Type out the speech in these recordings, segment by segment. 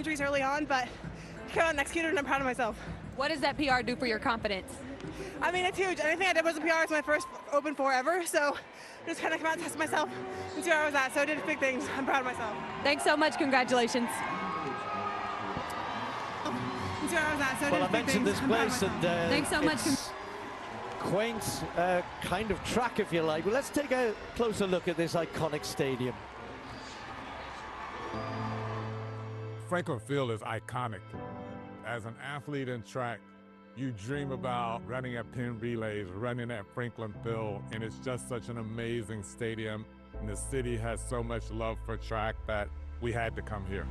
injuries early on, but kind of executed, and I'm proud of myself. What does that PR do for your confidence? I mean, it's huge. Anything I did was a PR. It's my first Open 4 ever, so just kind of come out and test myself and see where I was at. So I did big things. I'm proud of myself. Thanks so much. Congratulations. And see where I was at. So Well, I mentioned this place, and thanks so much. Quaint kind of track, if you like. Well, let's take a closer look at this iconic stadium. Franklin Field is iconic. As an athlete in track, you dream about running at pin relays, running at Franklin Field, and it's just such an amazing stadium. And the city has so much love for track that we had to come here.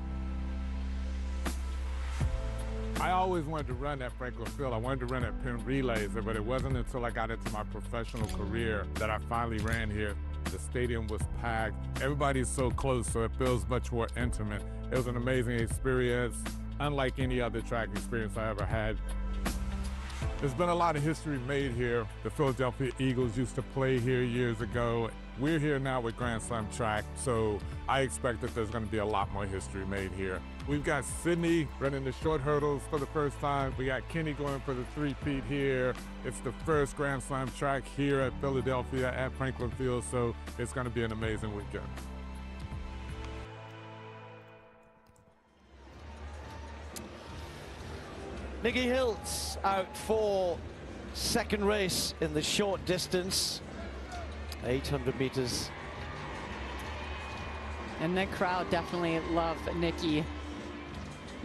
I always wanted to run at Franklin Field. I wanted to run at pin relays, but it wasn't until I got into my professional career that I finally ran here. The stadium was packed. Everybody's so close, so it feels much more intimate. It was an amazing experience, unlike any other track experience I ever had. There's been a lot of history made here. The Philadelphia Eagles used to play here years ago. We're here now with Grandslam track, so I expect that there's going to be a lot more history made here. We've got Sydney running the short hurdles for the first time. We got Kenny going for the 3-peat here. It's the first Grandslam track here at Philadelphia at Franklin Field, so it's going to be an amazing weekend. Nikki Hiltz out for second race in the short distance, 800 meters. And the crowd definitely loved Nikki.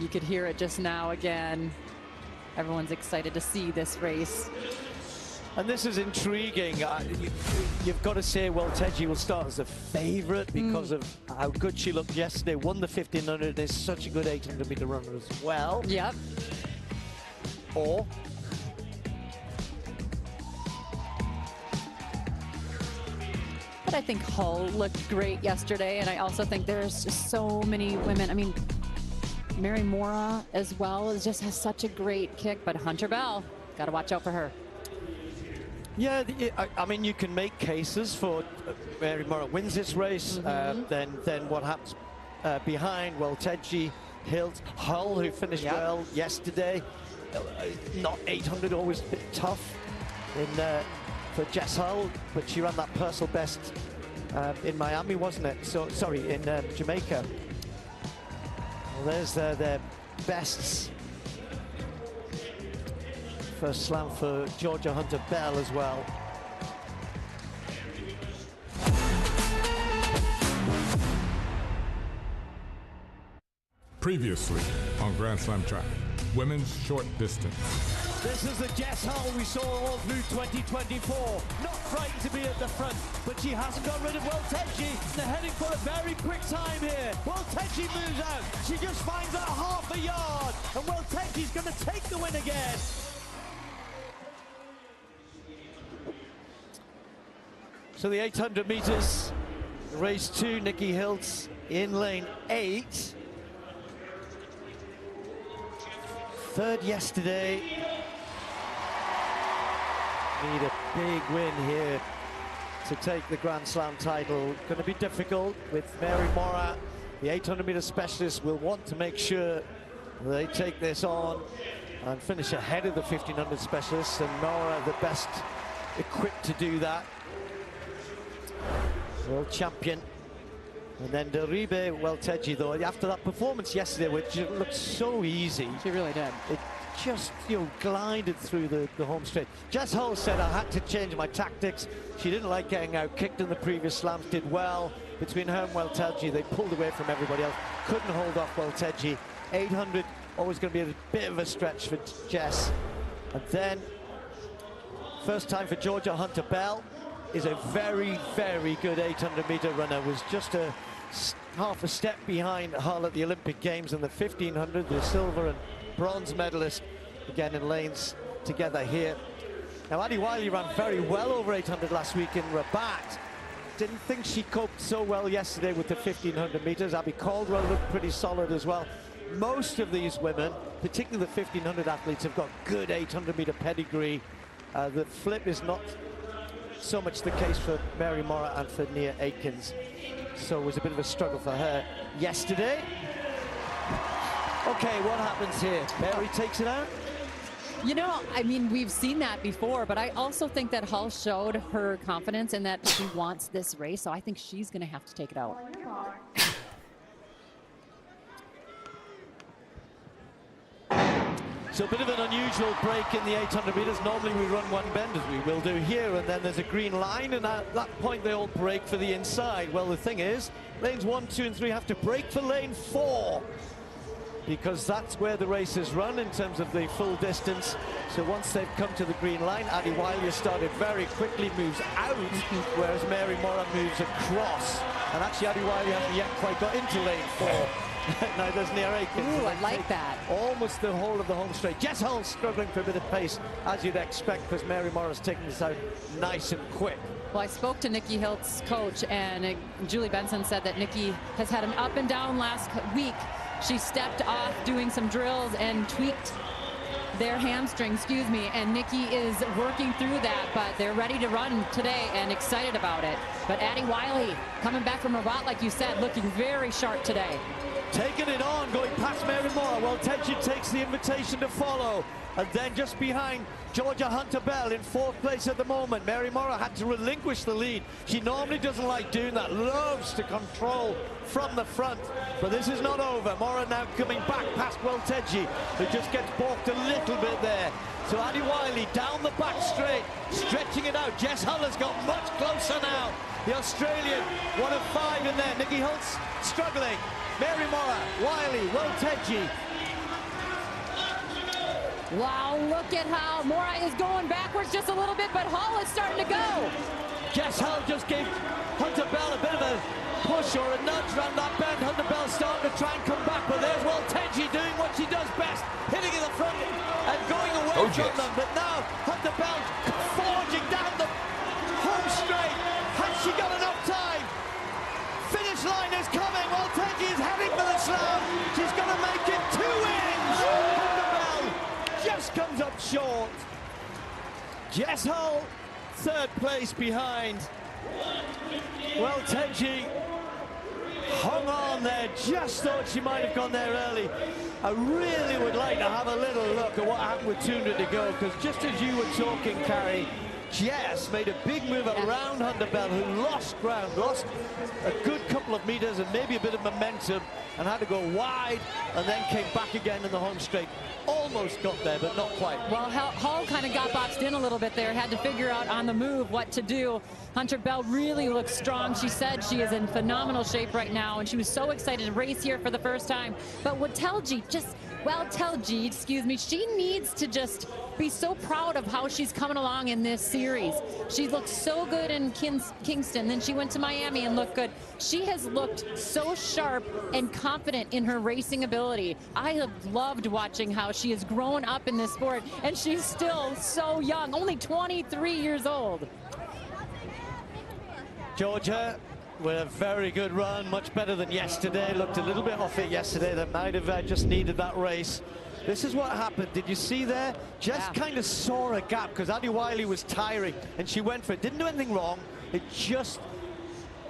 You could hear it just now again. Everyone's excited to see this race. And this is intriguing. You've got to say, well, Teji will start as a favorite because of how good she looked yesterday. Won the 1500 and is such a good 800 meter runner as well. Yep. Or but I think Hull looked great yesterday, and I also think there's just so many women. I mean, Mary Mora as well just has such a great kick, but Hunter Bell, got to watch out for her. yeah, I mean, you can make cases for Mary Mora wins this race. Then what happens behind? Well, Teji, Hilt, Hull, who finished well yesterday. Not 800, always a bit tough for Jess Hull, but she ran that personal best in Miami, wasn't it? So sorry, in Jamaica. Well, there's their bests. First slam for Georgia Hunter Bell as well. Previously on Grandslam track, women's short distance. This is the Jess Hull we saw all through 2024. Not frightened to be at the front, but she hasn't got rid of Welteji. They're heading for a very quick time here. Welteji moves out. She just finds out half a yard, and Welteji's going to take the win again. So the 800 meters, race 2, Nikki Hiltz in lane 8. Third yesterday. Need a big win here to take the Grand Slam title. Going to be difficult with Mary Mora. The 800 meter specialist will want to make sure they take this on and finish ahead of the 1500 specialists, and Mora the best equipped to do that. World champion. And then Deribe Welteji, though, after that performance yesterday, which looked so easy. She really did. It just, glided through the home straight. Jess Hull said, I had to change my tactics. She didn't like getting out kicked in the previous slams, did well. Between her and Welteji, they pulled away from everybody else. Couldn't hold off Welteji. 800, always going to be a bit of a stretch for Jess. And then, first time for Georgia Hunter Bell. Is a very, very good 800 meter runner. Was just half a step behind Hull at the Olympic Games in the 1500, the silver and bronze medalist, again in lanes together here. Now, Addie Wiley ran very well over 800 last week in Rabat. Didn't think she coped so well yesterday with the 1500 meters. Abby Caldwell looked pretty solid as well. Most of these women, particularly the 1500 athletes, have got good 800 meter pedigree. The flip is not so much the case for Mary Mora and for Nia Aikens. So it was a bit of a struggle for her yesterday. Okay, what happens here? Mary takes it out? You know, I mean, we've seen that before, but I also think that Hull showed her confidence and that she wants this race, so I think she's going to have to take it out. So a bit of an unusual break in the 800 meters. Normally we run one bend, as we will do here, and then there's a green line, and at that point they all break for the inside. Well, the thing is, lanes 1, 2, and 3 have to break for lane 4, because that's where the race is run in terms of the full distance. So once they've come to the green line, Addie Wiley started very quickly, moves out, whereas Mary Mora moves across. And actually Addie Wiley hasn't yet quite got into lane 4. Neither's Nia Aikens. Ooh, I like that. Almost the whole of the home straight. Jess Hull struggling for a bit of pace, as you'd expect, because Mary Mora's taking this out nice and quick. Well, I spoke to Nikki Hilt's coach, and Julie Benson said that Nikki has had an up and down last week. She stepped off doing some drills and tweaked their hamstring, and Nikki is working through that, but they're ready to run today and excited about it. But Addie Wiley, coming back from Rabat, like you said, looking very sharp today. Taking it on, going past Mary Mora. Well, Tension takes the invitation to follow. And then just behind Georgia Hunter-Bell in 4th place at the moment. Mary Mora had to relinquish the lead. She normally doesn't like doing that, loves to control from the front. But this is not over. Mora now coming back past Welteji, who just gets balked a little bit there. So Addie Wiley down the back straight, stretching it out. Jess Hull has got much closer now. The Australian, 1 of 5 in there. Nikki Holtz struggling. Mary Mora, Wiley, Welteji. Wow, look at how Mora is going backwards just a little bit, but Hull is starting to go. Jess Hull just gave Hunter-Bell a bit of a push or a nudge around that bend. Hunter-Bell starting to try and come back, but there's Welteji doing what she does best, hitting in the front and going away from them. But now Hunter-Bell forging down the home straight. Has she got enough time? Finish line is coming. Welteji is heading for the slam. She's going to make it 2 wins. Hunter-Bell just comes up short. Jess Hull, 3rd place behind. Welteji hung on there, just thought she might have gone there early. I really would like to have a little look at what happened with 200 to go, because just as you were talking, Carrie, Jess made a big move around Hunter-Bell, who lost ground, lost a good couple of meters and maybe a bit of momentum, and had to go wide and then came back again in the home straight. Almost got there, but not quite. Well, Hull kind of got boxed in a little bit there, had to figure out on the move what to do. Hunter-Bell really looks strong. She said she is in phenomenal shape right now, and she was so excited to race here for the first time. But Welteji, she needs to just be so proud of how she's coming along in this series. She looked so good in Kingston, then she went to Miami and looked good. She has looked so sharp and confident in her racing ability. I have loved watching how she has grown up in this sport, and she's still so young, only 23 years old. Georgia with a very good run, much better than yesterday. Looked a little bit off it yesterday. That might have just needed that race. This is what happened. Did you see there? Just kind of saw a gap because Addie Wiley was tiring and she went for it. Didn't do anything wrong. It just,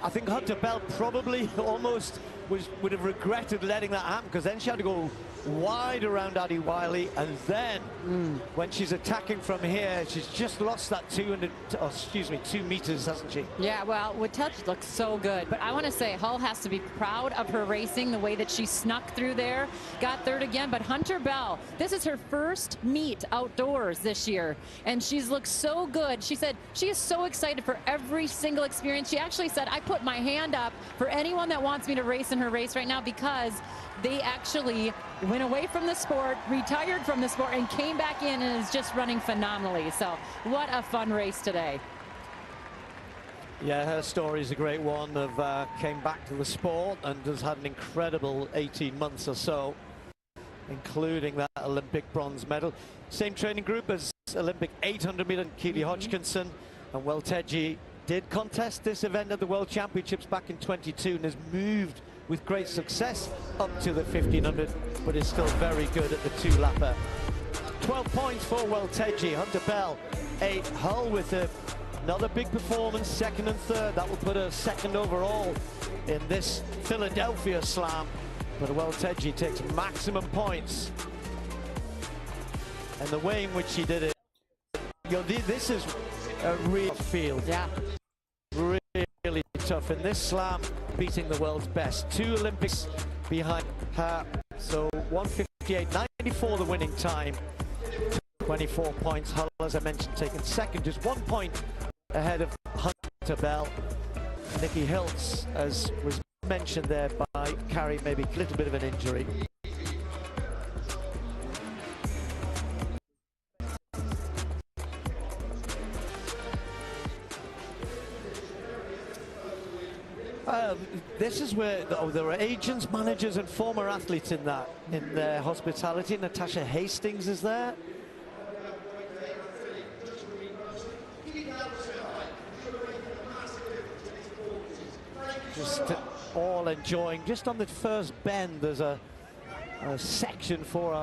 I think Hunter-Bell probably almost would have regretted letting that happen, because then she had to go wide around Addie Wiley, and then when she's attacking from here, she's just lost that 2 meters, hasn't she? Yeah, well, Welteji looks so good, but I want to say Hull has to be proud of her racing, the way that she snuck through there, got 3rd again. But Hunter-Bell, this is her first meet outdoors this year, and she's looked so good. She said she is so excited for every single experience. She actually said, I put my hand up for anyone that wants me to race in her race right now, because they actually went away from the sport, retired from the sport, and came back in and is just running phenomenally. So what a fun race today. Yeah, her story is a great one of came back to the sport and has had an incredible 18 months or so, including that Olympic bronze medal. Same training group as Olympic 800 meter Keely Hodgkinson, and Welteji did contest this event at the World Championships back in 22 and has moved with great success up to the 1500, but is still very good at the 2-lapper. 12 points for Welteji. Hunter-Bell 8. Hull with another big performance, 2nd and 3rd. That will put her 2nd overall in this Philadelphia Slam. But Welteji takes maximum points. And the way in which he did it, you know, this is a real field. Yeah. Really tough. In this slam, beating the world's best. 2 Olympics behind her. So 1:58.94 the winning time. 24 points. Hull, as I mentioned, taking second, just 1 point ahead of Hunter Bell. Nikki Hiltz, as was mentioned there by Carrie, maybe a little bit of an injury. This is where there are agents, managers, and former athletes in their hospitality. Natasha Hastings is there. Just all enjoying. Just on the first bend, there's a section for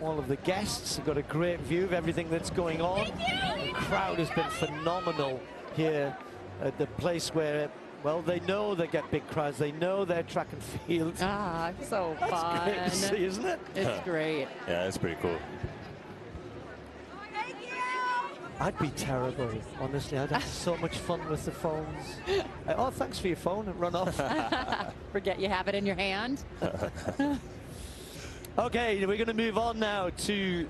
all of the guests. You've got a great view of everything that's going on. The crowd has been phenomenal here at the place where, well, they know they get big crowds. They know their track and field. Ah, so fun. That's great to see, isn't it? It's great. Yeah, that's pretty cool. I'd be terrible, honestly. I'd have so much fun with the phones. Oh, thanks for your phone, and run off. Forget you have it in your hand. Okay, we're going to move on now to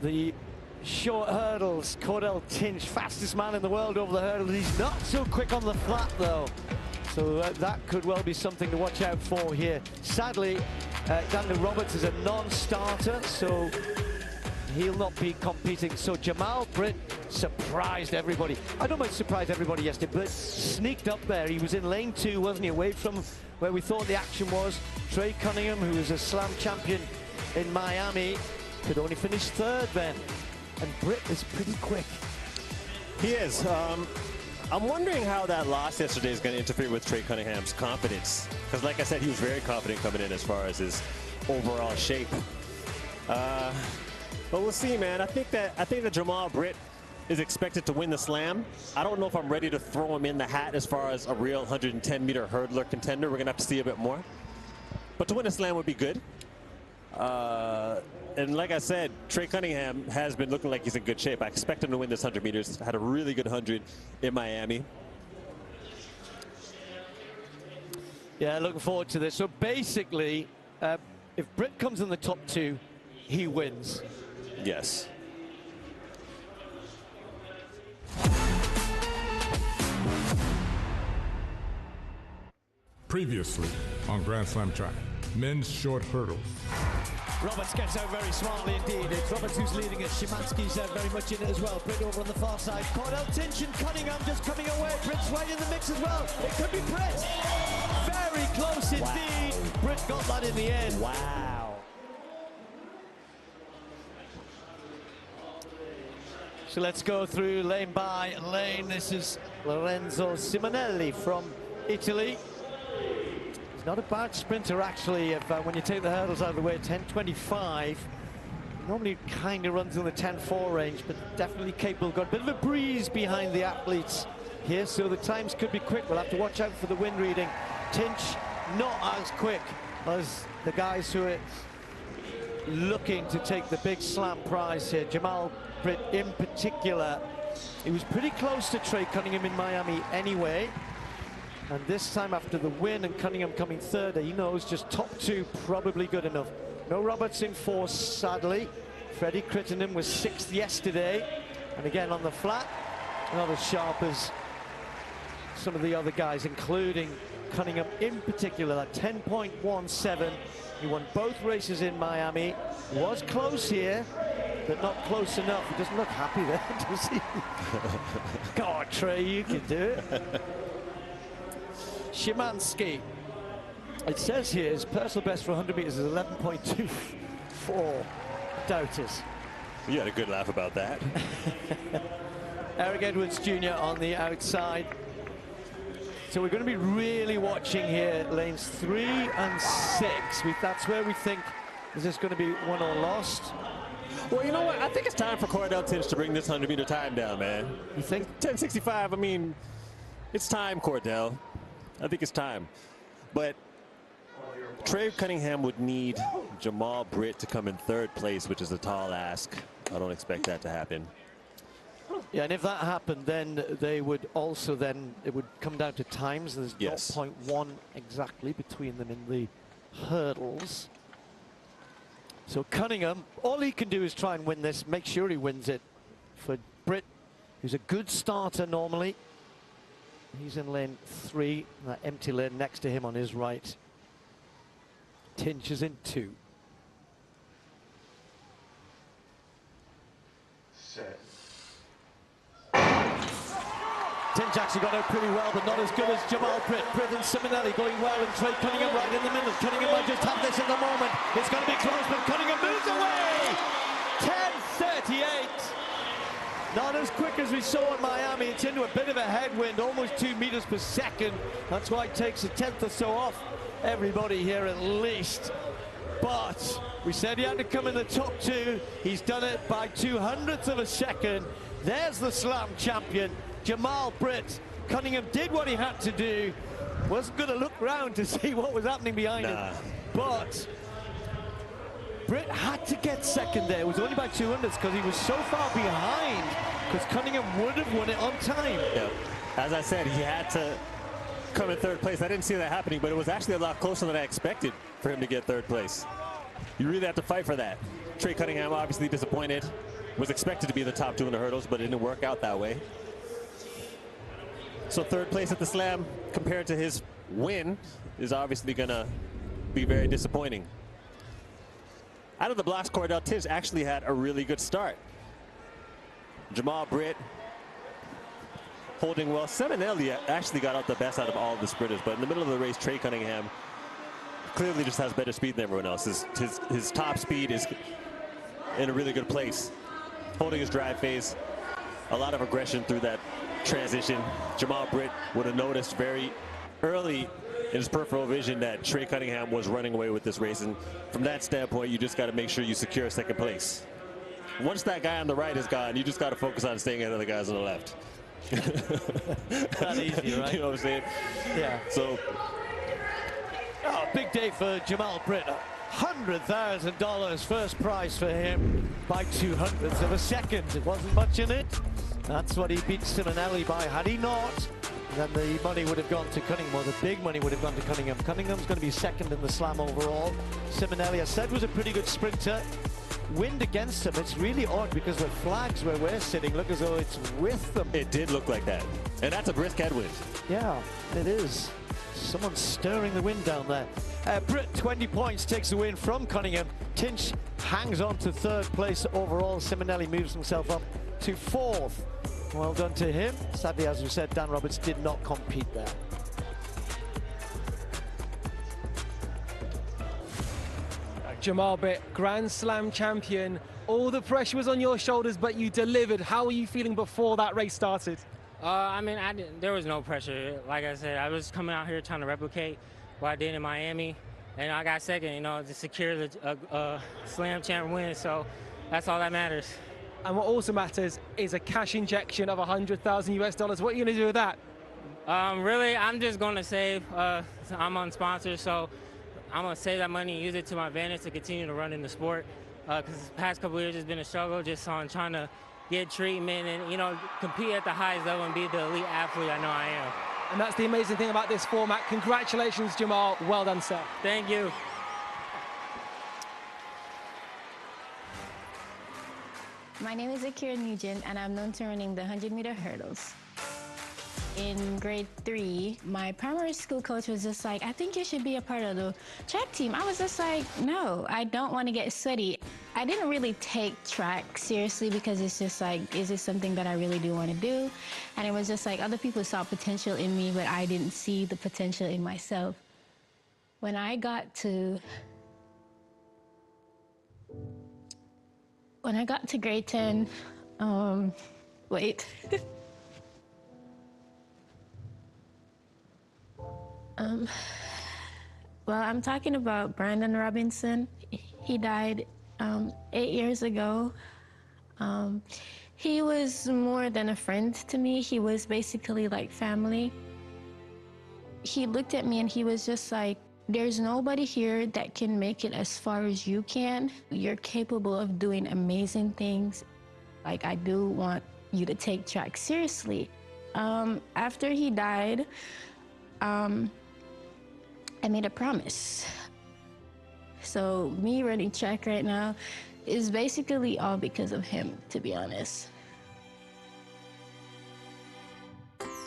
the short hurdles. Cordell Tinch, fastest man in the world over the hurdles. He's not so quick on the flat, though. So that could well be something to watch out for here. Sadly, Daniel Roberts is a non-starter, so he'll not be competing. So Jamal Britt surprised everybody. I don't mind surprised everybody yesterday, but sneaked up there. He was in lane 2, wasn't he? Away from where we thought the action was. Trey Cunningham, who was a slam champion in Miami, could only finish 3rd then. And Britt is pretty quick. He is. I'm wondering how that loss yesterday is going to interfere with Trey Cunningham's confidence. Because like I said, he was very confident coming in as far as his overall shape. But we'll see, man. I think that Jamal Britt is expected to win the slam. I don't know if I'm ready to throw him in the hat as far as a real 110-meter hurdler contender. We're going to have to see a bit more. But to win a slam would be good. And like I said, Trey Cunningham has been looking like he's in good shape. I expect him to win this 100 meters. Had a really good 100 in Miami. Yeah, looking forward to this. So basically, if Britt comes in the top 2, he wins. Yes. Previously on Grand Slam track, men's short hurdles. Roberts gets out very smartly indeed. It's Roberts who's leading it. Szymanski's very much in it as well. Britt over on the far side. Cordell Tinch and Cunningham just coming away. Britt's right in the mix as well. It could be Britt. Very close indeed. Wow. Britt got that in the end. Wow. So let's go through lane by lane. This is Lorenzo Simonelli from Italy. He's not a bad sprinter, actually, when you take the hurdles out of the way. 10:25. Normally kind of runs in the 10:4 range, but definitely capable. Got a bit of a breeze behind the athletes here, so the times could be quick. We'll have to watch out for the wind reading. Tinch not as quick as the guys who are looking to take the big slam prize here. Jamal Britt in particular. He was pretty close to Trey Cunningham in Miami anyway. And this time after the win and Cunningham coming 3rd, he knows just top 2 probably good enough. No Roberts in 4th, sadly. Freddie Crittenden was 6th yesterday. And again on the flat, not as sharp as some of the other guys, including Cunningham in particular. That 10.17. He won both races in Miami. Was close here, but not close enough. He doesn't look happy there, does he? Go on, Trey, you can do it. Szymanski. It says here his personal best for 100 meters is 11.24. Doubters. You had a good laugh about that. Eric Edwards Jr. on the outside. So we're going to be really watching here lanes 3 and 6. That's where we think, is this going to be won or lost? Well, you know what? I think it's time for Cordell Tinch to bring this 100-meter time down, man. You think? 10:65, I mean, it's time, Cordell. I think it's time. But Trey Cunningham would need Jamal Britt to come in third place, which is a tall ask. I don't expect that to happen. Yeah, and if that happened, then they would also it would come down to times. There's Yes. 0.1 exactly between them in the hurdles. So Cunningham, all he can do is try and win this, make sure he wins it. For Britt, who's a good starter normally. He's in lane 3, that empty lane next to him on his right. Tinch is in 2. Tinch actually got out pretty well, but not as good as Jamal Britt. Britt and Simonelli going well, and Trey Cunningham right in the middle. Cunningham might just have this at the moment. It's going to be close, but Cunningham moves away. 10:38. Not as quick as we saw in Miami. It's into a bit of a headwind, almost 2 meters per second. That's why it takes a tenth or so off everybody here at least. But we said he had to come in the top 2. He's done it by 200ths of a second. There's the Slam champion, Jamal Britt. Cunningham did what he had to do. Wasn't going to look round to see what was happening behind him. But Britt had to get second there. It was only by 200ths because he was so far behind, because Cunningham would have won it on time. Yeah. As I said, he had to come in third place. I didn't see that happening, but it was actually a lot closer than I expected for him to get third place. You really have to fight for that. Trey Cunningham obviously disappointed. Was expected to be the top 2 in the hurdles, but it didn't work out that way. So third place at the Slam compared to his win is obviously going to be very disappointing. Out of the blocks, Cordell Tinch actually had a really good start. Jamal Britt holding well. Simonelli actually got out the best out of all of the sprinters, but in the middle of the race, Trey Cunningham clearly just has better speed than everyone else. His top speed is in a really good place. Holding his drive phase, a lot of aggression through that transition. Jamal Britt would have noticed very early in his peripheral vision that Trey Cunningham was running away with this race, and from that standpoint, you just got to make sure you secure second place. Once that guy on the right is gone, you just got to focus on staying ahead of the guys on the left. Not easy, right? You know what I'm saying? Yeah. So, big day for Jamal Britt. $100,000 first prize for him by 200ths of a second. It wasn't much in it. That's what he beat Simonelli by. Had he not, then the money would have gone to Cunningham, or the big money would have gone to Cunningham. Cunningham's going to be second in the Slam overall. Simonelli, I said, was a pretty good sprinter. Wind against him. It's really odd because the flags where we're sitting look as though it's with them. it did look like that. And that's a brisk headwind. Yeah, it is. Someone's stirring the wind down there. Britt, 20 points, takes the win from Cunningham. Tinch hangs on to third place overall. Simonelli moves himself up to 4th. Well done to him. Sadly, as we said, Dan Roberts did not compete there. Jamal Britt, Grand Slam champion. All the pressure was on your shoulders, but you delivered. How were you feeling before that race started? I mean, there was no pressure. Like I said, I was coming out here trying to replicate what I did in Miami, and I got second, you know, to secure the Slam champ win, so that's all that matters. And what also matters is a cash injection of $100,000 US. What are you going to do with that? Really, I'm just going to save. I'm unsponsor, so I'm going to save that money and use it to my advantage to continue to run in the sport. Because the past couple of years has been a struggle just on trying to get treatment and, you know, compete at the highest level and be the elite athlete I know I am. And that's the amazing thing about this format. Congratulations, Jamal. Well done, sir. Thank you. My name is Akira Nugent, and I'm known to running the 100-meter hurdles. In grade 3, my primary school coach was just like, I think you should be a part of the track team. I was just like, no, I don't want to get sweaty. I didn't really take track seriously because it's just like, is this something that I really do want to do? And it was just like other people saw potential in me, but I didn't see the potential in myself. When I got to grade 10, wait. Well, I'm talking about Brandon Robinson. He died 8 years ago. He was more than a friend to me. He was basically like family. He looked at me and he was just like, There's nobody here that can make it as far as you can. You're capable of doing amazing things. Like, I do want you to take track seriously. After he died, I made a promise. So me running track right now is basically all because of him, to be honest.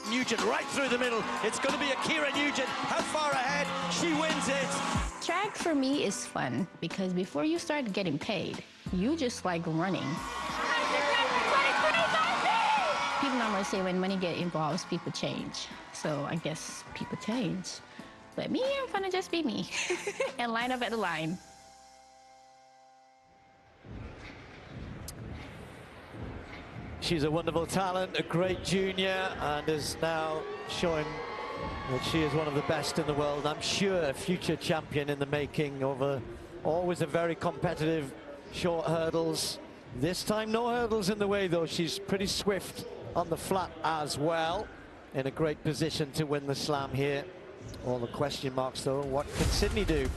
Nugent right through the middle. It's going to be Akira Nugent. How far ahead? She wins it. Track for me is fun because before you start getting paid, you just like running. People normally say when money get involved, people change. So I guess people change. But me, I'm gonna just be me and line up at the line. She's a wonderful talent, a great junior, and is now showing that she is one of the best in the world. I'm sure a future champion in the making over always a very competitive short hurdles. This time no hurdles in the way though. She's pretty swift on the flat as well. In a great position to win the slam here. All the question marks though, what can Sydney do?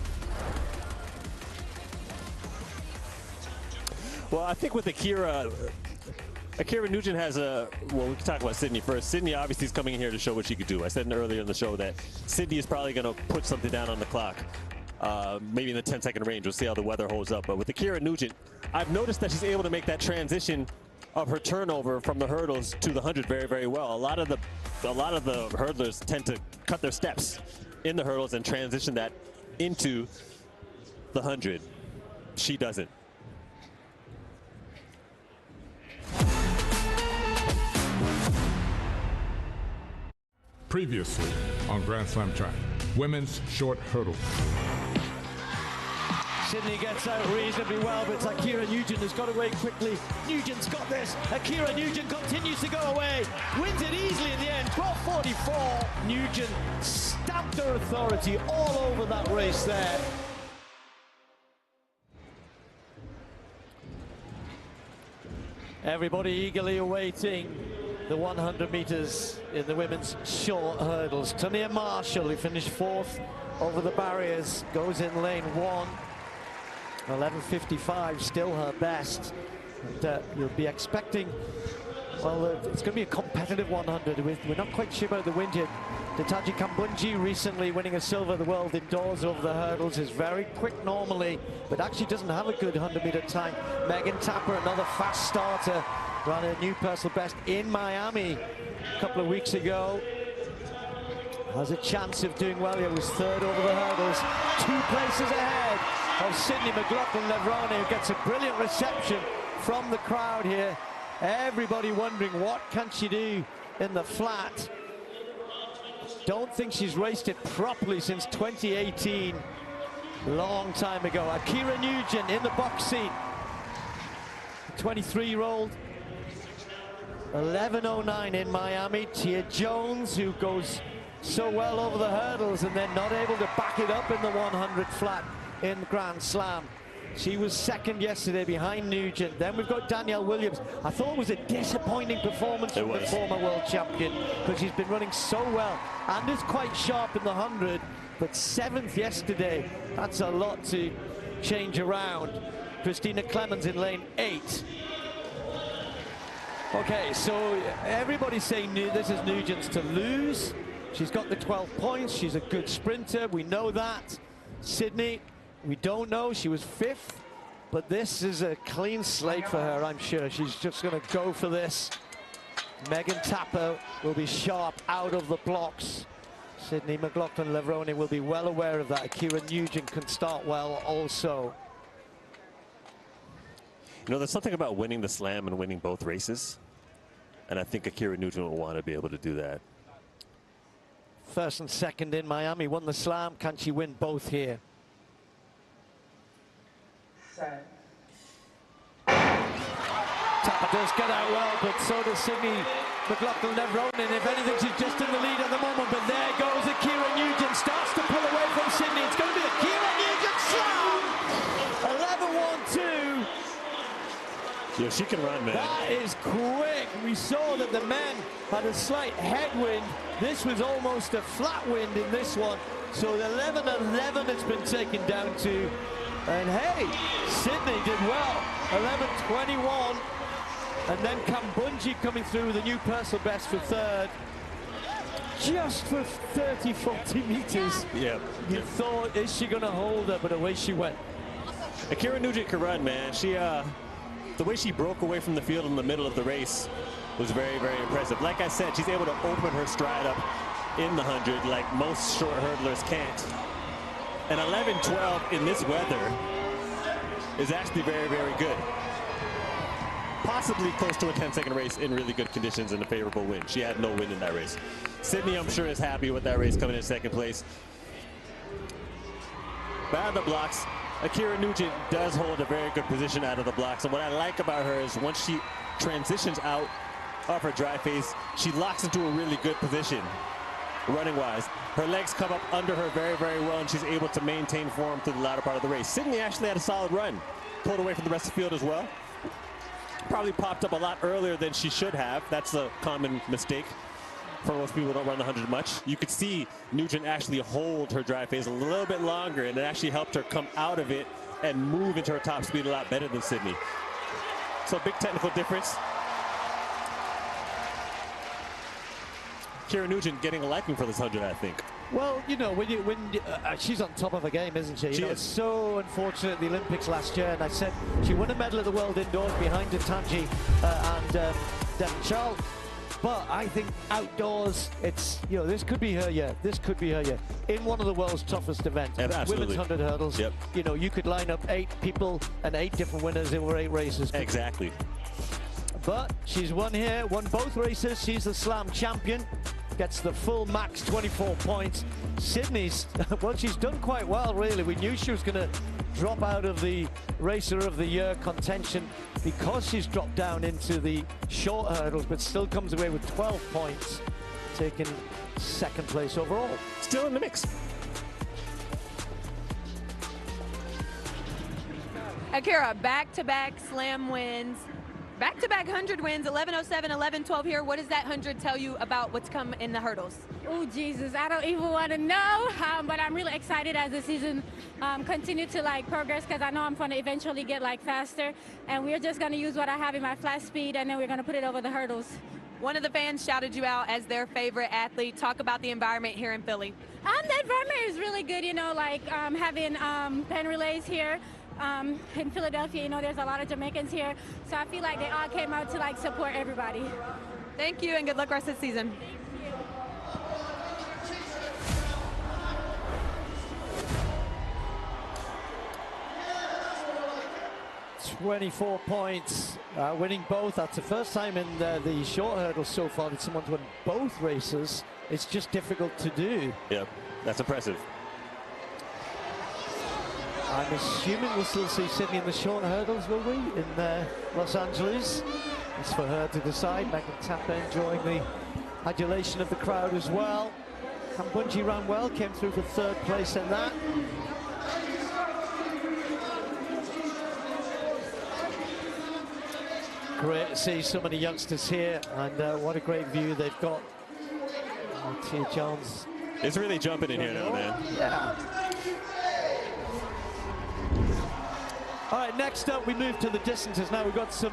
Well, I think with Akira Nugent has well, we can talk about Sydney first. Sydney obviously is coming in here to show what she could do. I said earlier in the show that Sydney is probably going to put something down on the clock. Maybe in the 10-second range. We'll see how the weather holds up. But with Akira Nugent, I've noticed that she's able to make that transition of her turnover from the hurdles to the 100 very, very well. A lot of the hurdlers tend to cut their steps in the hurdles and transition that into the 100. She doesn't. Previously on Grand Slam track, women's short hurdle. Sydney gets out reasonably well, but Akira Nugent has got away quickly. Nugent's got this. Akira Nugent continues to go away. Wins it easily in the end. 12:44. Nugent stamped her authority all over that race there. Everybody eagerly awaiting the 100 meters in the women's short hurdles. Tania Marshall, who finished 4th over the barriers, goes in lane 1. 11:55, still her best. And you'll be expecting, well, it's going to be a competitive 100. We're not quite sure about the wind yet. Tataji Kambunji recently winning a silver of the world indoors over the hurdles, is very quick normally, but actually doesn't have a good 100-meter time. Megan Tapper, another fast starter, ran a new personal best in Miami a couple of weeks ago. Has a chance of doing well here, was 3rd over the hurdles, 2 places ahead of Sydney McLaughlin-Levrone, who gets a brilliant reception from the crowd here. Everybody wondering what can she do in the flat. Don't think she's raced it properly since 2018. Long time ago. Akira Nugent in the box seat. 23-year-old. 11:09 in Miami. Tia Jones, who goes so well over the hurdles and then not able to back it up in the 100 flat in the Grand Slam. She was 2nd yesterday behind Nugent. Then we've got Danielle Williams. I thought it was a disappointing performance from the former world champion, because she's been running so well and is quite sharp in the 100, but 7th yesterday. That's a lot to change around. Christina Clemens in lane 8. Okay, so everybody's saying this is Nugent's to lose. She's got the 12 points. She's a good sprinter. We know that. Sydney, we don't know. She was 5th, but this is a clean slate for her, I'm sure. She's just going to go for this. Megan Tapper will be sharp out of the blocks. Sydney McLaughlin-Levrone will be well aware of that. Akira Nugent can start well also. You know, there's something about winning the slam and winning both races, and I think Akira Nugent will want to be able to do that. 1st and 2nd in Miami, won the slam. Can she win both here? Tapper does get out well, but so does Sydney McLaughlin-Levrone. And if anything, she's just in the lead at the moment. But there goes Akira Nugent. Starts to pull away from Sydney. It's going to be Akira Nugent slam! 11:12. Yeah, she can run, man. That is quick. We saw that the men had a slight headwind. This was almost a flat wind in this one. So the 11-11 it's been taken down to. And hey, Sydney did well. 11-21. And then Kambunji coming through with a new personal best for third. Just for 30, 40 meters. Yeah. You thought, is she going to hold her? But away she went. Akira Nugent can run, man. She, the way she broke away from the field in the middle of the race was very, very impressive. Like I said, she's able to open her stride up in the 100 like most short hurdlers can't. And 11-12 in this weather is actually very, very good. Possibly close to a 10-second race in really good conditions and a favorable win. She had no win in that race. Sydney, I'm sure, is happy with that race coming in second place. But out of the blocks, Akira Nugent does hold a very good position out of the blocks. And what I like about her is once she transitions out of her dry face, she locks into a really good position, running-wise. Her legs come up under her very, very well, and she's able to maintain form through the latter part of the race. Sydney actually had a solid run, pulled away from the rest of the field as well. Probably popped up a lot earlier than she should have. That's a common mistake for most people who don't run the 100 much. You could see Nugent actually hold her dry phase a little bit longer, and it actually helped her come out of it and move into her top speed a lot better than Sydney. So big technical difference. Akira Nugent getting a liking for this 100, I think. Well, you know, she's on top of her game, isn't she? She is. It's so unfortunate the Olympics last year, and I said she won a medal at the World Indoors behind Tanji and Devon Charles. But I think outdoors, it's, you know, this could be her year. This could be her year. In one of the world's toughest events, women's 100 hurdles, you know, you could line up 8 people and 8 different winners over 8 races. Exactly. But she's won here, won both races. She's the slam champion. Gets the full max 24 points. Sydney's, well, she's done quite well, really. We knew she was going to drop out of the Racer of the Year contention because she's dropped down into the short hurdles, but still comes away with 12 points, taking second place overall. Still in the mix. Akira, back-to-back slam wins. Back-to-back 100 wins, 11:07, 11:12 here. What does that 100 tell you about what's come in the hurdles? Oh, Jesus, I don't even want to know, but I'm really excited as the season continue to progress, because I know I'm going to eventually get faster, and we're just going to use what I have in my flat speed, and then we're going to put it over the hurdles. One of the fans shouted you out as their favorite athlete. Talk about the environment here in Philly. The environment is really good, you know, having pen relays here. In Philadelphia, you know, there's a lot of Jamaicans here, so I feel like they all came out to support everybody. Thank you, and good luck rest of the season. 24 points, winning both. That's the first time in the short hurdle so far that someone's won both races. It's just difficult to do. Yep, that's impressive. I'm assuming we'll still see Sydney in the short hurdles, will we, in Los Angeles? It's for her to decide. Megan Tapper enjoying the adulation of the crowd as well. Kambunji ran well, came through for third place in that. Great to see so many youngsters here, and what a great view they've got. Tia Jones. It's really jumping in here now, man. Yeah. All right, next up we move to the distances. Now we've got some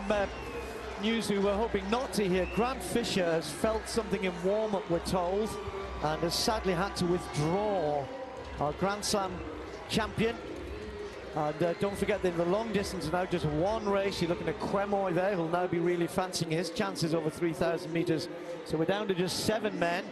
news we were hoping not to hear. Grant Fisher has felt something in warm-up, we're told, and has sadly had to withdraw. Our Grand Slam champion. And don't forget that in the long distance now just one race. You're looking at Quemoy there, who'll now be really fancying his chances over 3,000 meters. So we're down to just 7 men.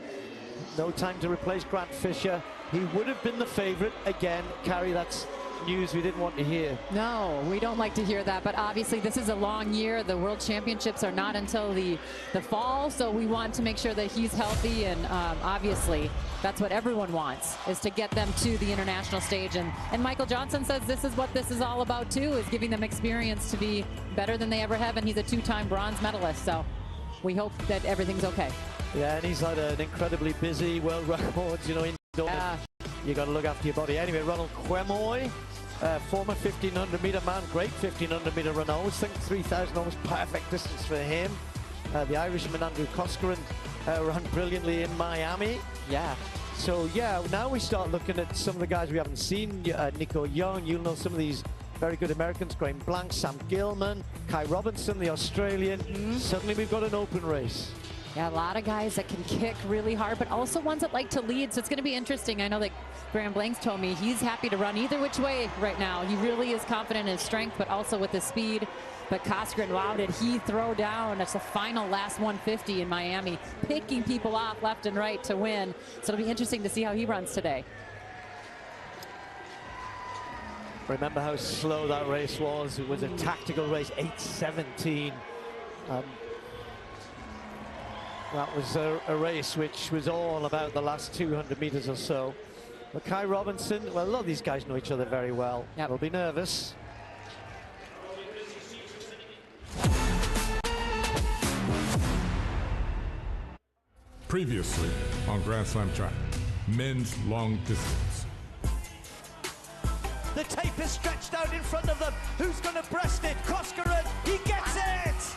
No time to replace Grant Fisher. He would have been the favorite again. Carrie, that's news we didn't want to hear. No, we don't like to hear that, but obviously this is a long year. The World Championships are not until the fall, so we want to make sure that he's healthy, and obviously that's what everyone wants, is to get them to the international stage. And Michael Johnson says this is what this is all about too, is giving them experience to be better than they ever have, and he's a 2-time bronze medalist, so we hope that everything's okay. Yeah, and he's had an incredibly busy world records, you know, indoor. You got to look after your body. Anyway, Ronald Quemoy, former 1,500 meter man, great 1,500 meter runner. I always think 3,000 almost perfect distance for him. The Irishman Andrew Koskinen ran brilliantly in Miami. Yeah. So yeah, now we start looking at some of the guys we haven't seen. Nico Young, you'll know some of these very good Americans, Graham Blank, Sam Gilman, Kai Robinson, the Australian. Suddenly we've got an open race. Yeah, a lot of guys that can kick really hard, but also ones that like to lead. So it's going to be interesting. I know that Graham Blanks told me he's happy to run either which way right now. He really is confident in his strength, but also with his speed. But Coskren, wow, did he throw down? That's the final last 150 in Miami, picking people off left and right to win. So it'll be interesting to see how he runs today. Remember how slow that race was? It was a tactical race, 8:17. That was a race which was all about the last 200 meters or so. But Kai Robinson, well, a lot of these guys know each other very well. Yep. They'll be nervous. Previously on Grand Slam track, men's long distance. The tape is stretched out in front of them. Who's going to breast it? Koskinen, he gets it!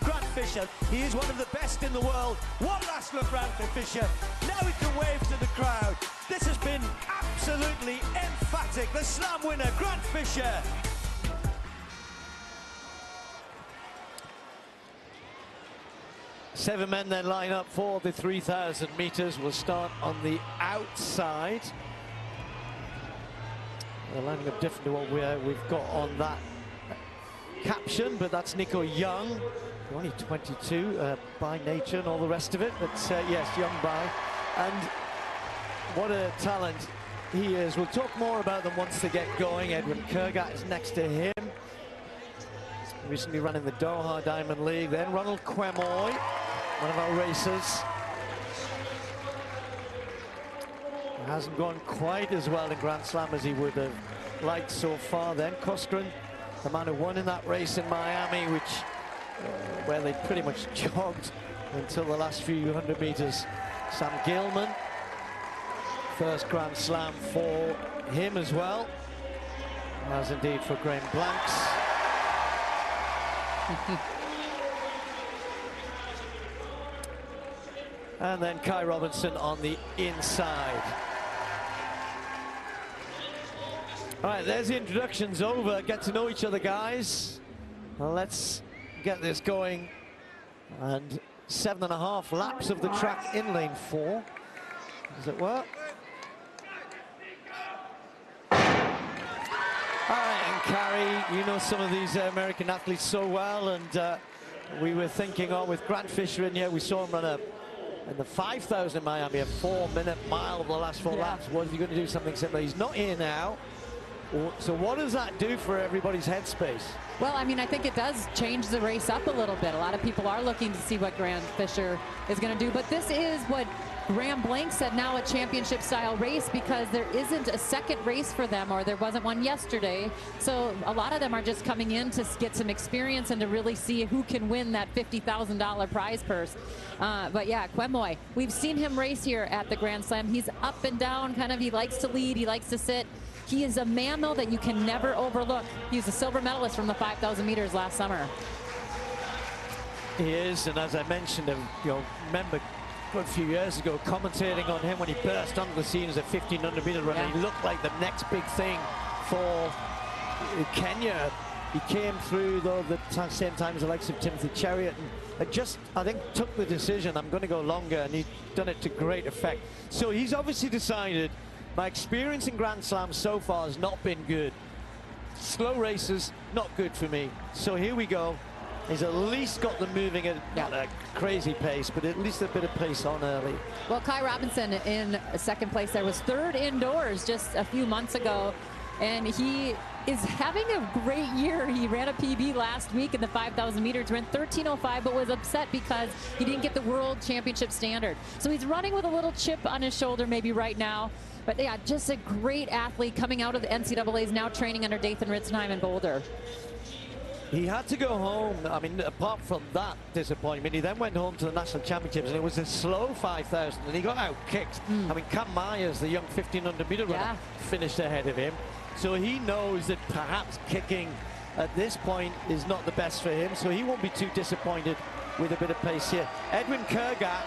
Grant Fisher, he is one of the best in the world. One last look round for Fisher. Now he can wave to the crowd. This has been absolutely emphatic. The slam winner, Grant Fisher. Seven men then line up for the 3,000 meters. We'll start on the outside. They're lining up different to what we've got on that caption, but that's Nico Young, only 22 by nature and all the rest of it, but yes, young by. And what a talent he is. We'll talk more about them once they get going. Edwin Kurgat is next to him. Recently running the Doha Diamond League. Then Ronald Quemoy, one of our racers. It hasn't gone quite as well in Grand Slam as he would have liked so far. Then Koskren, the man who won in that race in Miami, which where they pretty much jogged until the last few hundred meters. Sam Gilman, first Grand Slam for him as well, as indeed for Graham Blanks. And then Kai Robinson on the inside. All right, there's the introductions over. Get to know each other, guys. Well, let's get this going. And 7.5 laps of the track in lane 4. Does it work? All right, and Carrie, you know some of these American athletes so well, and we were thinking, oh, with Grant Fisher in here, we saw him run in the 5,000 in Miami, a 4-minute mile of the last 4 laps. Was he going to do something similar? He's not here now. So what does that do for everybody's headspace? Well, I mean, I think it does change the race up a little bit. A lot of people are looking to see what Grant Fisher is going to do, but this is what Graham Blank said, now a championship style race, because there isn't a second race for them, or there wasn't one yesterday. So a lot of them are just coming in to get some experience and to really see who can win that $50,000 prize purse. But yeah, Quemoy, we've seen him race here at the Grand Slam. He's up and down, kind of, he likes to lead, he likes to sit. He is a man, though, that you can never overlook. He was a silver medalist from the 5,000 meters last summer. He is, and as I mentioned, remember a few years ago commentating on him when he burst onto the scene as a 1,500 meter runner. He looked like the next big thing for Kenya. He came through, though, the same time as the likes of Timothy Chariot, and just, I think, took the decision, I'm going to go longer, and he's done it to great effect. So he's obviously decided, my experience in Grand Slams so far has not been good. Slow races, not good for me. So here we go. He's at least got them moving at not a crazy pace, but at least a bit of pace on early. Well, Kai Robinson in second place there was third indoors just a few months ago, and he is having a great year. He ran a PB last week in the 5,000 meters, ran 13:05, but was upset because he didn't get the world championship standard. So he's running with a little chip on his shoulder maybe right now. But yeah, just a great athlete coming out of the NCAAs, now training under Dathan Ritzenheim in Boulder. He had to go home. I mean, apart from that disappointment, he then went home to the national championships, and it was a slow 5,000, and he got out-kicked. I mean, Cam Myers, the young 1,500 meter runner, finished ahead of him. So he knows that perhaps kicking at this point is not the best for him, so he won't be too disappointed with a bit of pace here. Edwin Kurgat,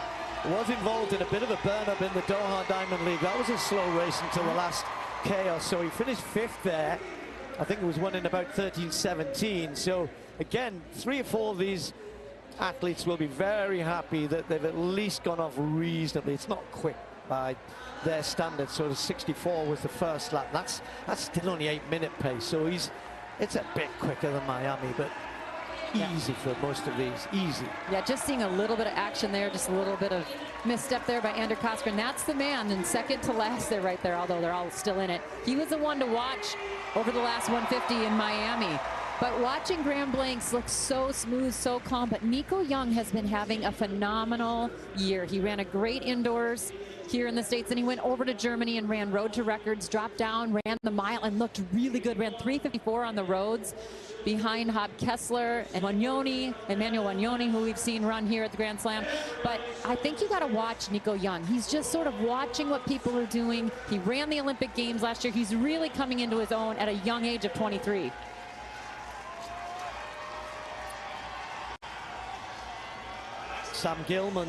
was involved in a bit of a burn-up in the Doha Diamond League. That was a slow race until the last chaos. So he finished 5th there. I think it was won in about 13-17. So again, 3 or 4 of these athletes will be very happy that they've at least gone off reasonably. It's not quick by their standards. So the 64 was the first lap. That's still only 8-minute pace. So it's a bit quicker than Miami, but easy for most of these, easy. Yeah, just seeing a little bit of action there, just a little bit of misstep there by Andrew Koskinen. That's the man, and second to last there right there, although they're all still in it. He was the one to watch over the last 150 in Miami. But watching Graham Blanks look so smooth, so calm, but Nico Young has been having a phenomenal year. He ran a great indoors here in the States, and he went over to Germany and ran road to records, dropped down, ran the mile, and looked really good. Ran 3:54 on the roads behind Hob Kessler and Emmanuel Wanyoni, who we've seen run here at the Grand Slam. But I think you got to watch Nico Young. He's just sort of watching what people are doing. He ran the Olympic Games last year. He's really coming into his own at a young age of 23. Sam Gilman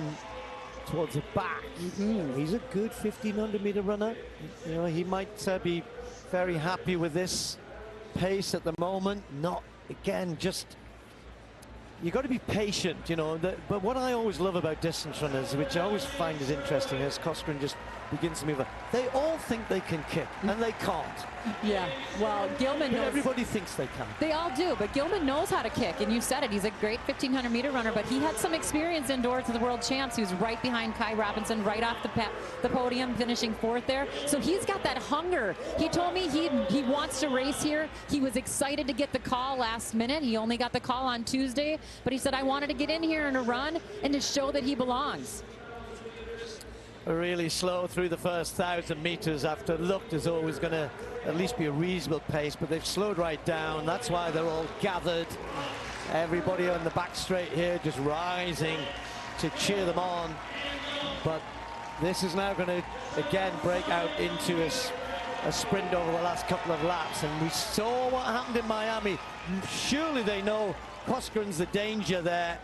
towards the back. He's a good 1500-meter runner. You know, he might be very happy with this pace at the moment. Not, again, just, you got to be patient, you know. But what I always love about distance runners, which I always find is interesting, as Koskinen just begins to move up, they all think they can kick, and they can't. Yeah, well, Gilman knows. Everybody thinks they can. They all do, but Gilman knows how to kick, and you said it. He's a great 1500-meter runner, but he had some experience indoors with the world champs. He was right behind Kai Robinson, right off the podium, finishing 4th there. So he's got that hunger. He told me he wants to race here. He was excited to get the call last minute. He only got the call on Tuesday, but he said, I wanted to get in here and to run and to show that he belongs. Really slow through the first 1,000 meters after it looked as though it was going to at least be a reasonable pace, but they've slowed right down. That's why they're all gathered. Everybody on the back straight here just rising to cheer them on. But this is now going to again break out into a sprint over the last couple of laps, and we saw what happened in Miami. Surely they know Koskinen's the danger there.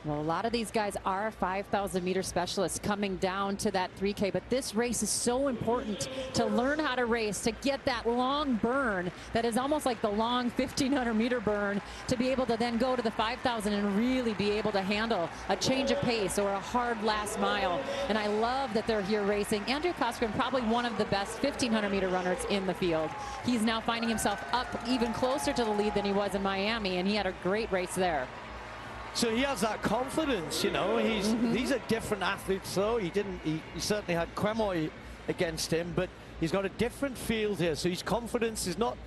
Well, a lot of these guys are 5,000-meter specialists coming down to that 3K, but this race is so important to learn how to race, to get that long burn that is almost like the long 1,500-meter burn, to be able to then go to the 5,000 and really be able to handle a change of pace or a hard last mile. And I love that they're here racing. Andrew Koskinen, probably one of the best 1,500-meter runners in the field. He's now finding himself up even closer to the lead than he was in Miami, and he had a great race there. So he has that confidence, you know. These are different athletes, though. He certainly had Quemoy against him, but he's got a different field here. So his confidence is not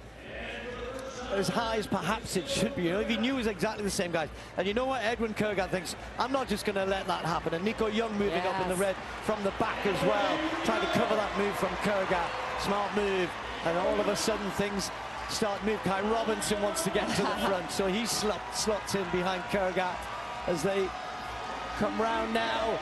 as high as perhaps it should be. You know, if he knew it was exactly the same guys. And you know what? Edwin Kurgat thinks, I'm not just going to let that happen. And Nico Young moving up in the red from the back as well, trying to cover that move from Kurgat. Smart move. And all of a sudden things start move. Kai Robinson wants to get to the front, so he slots in behind Kurgat as they come round now.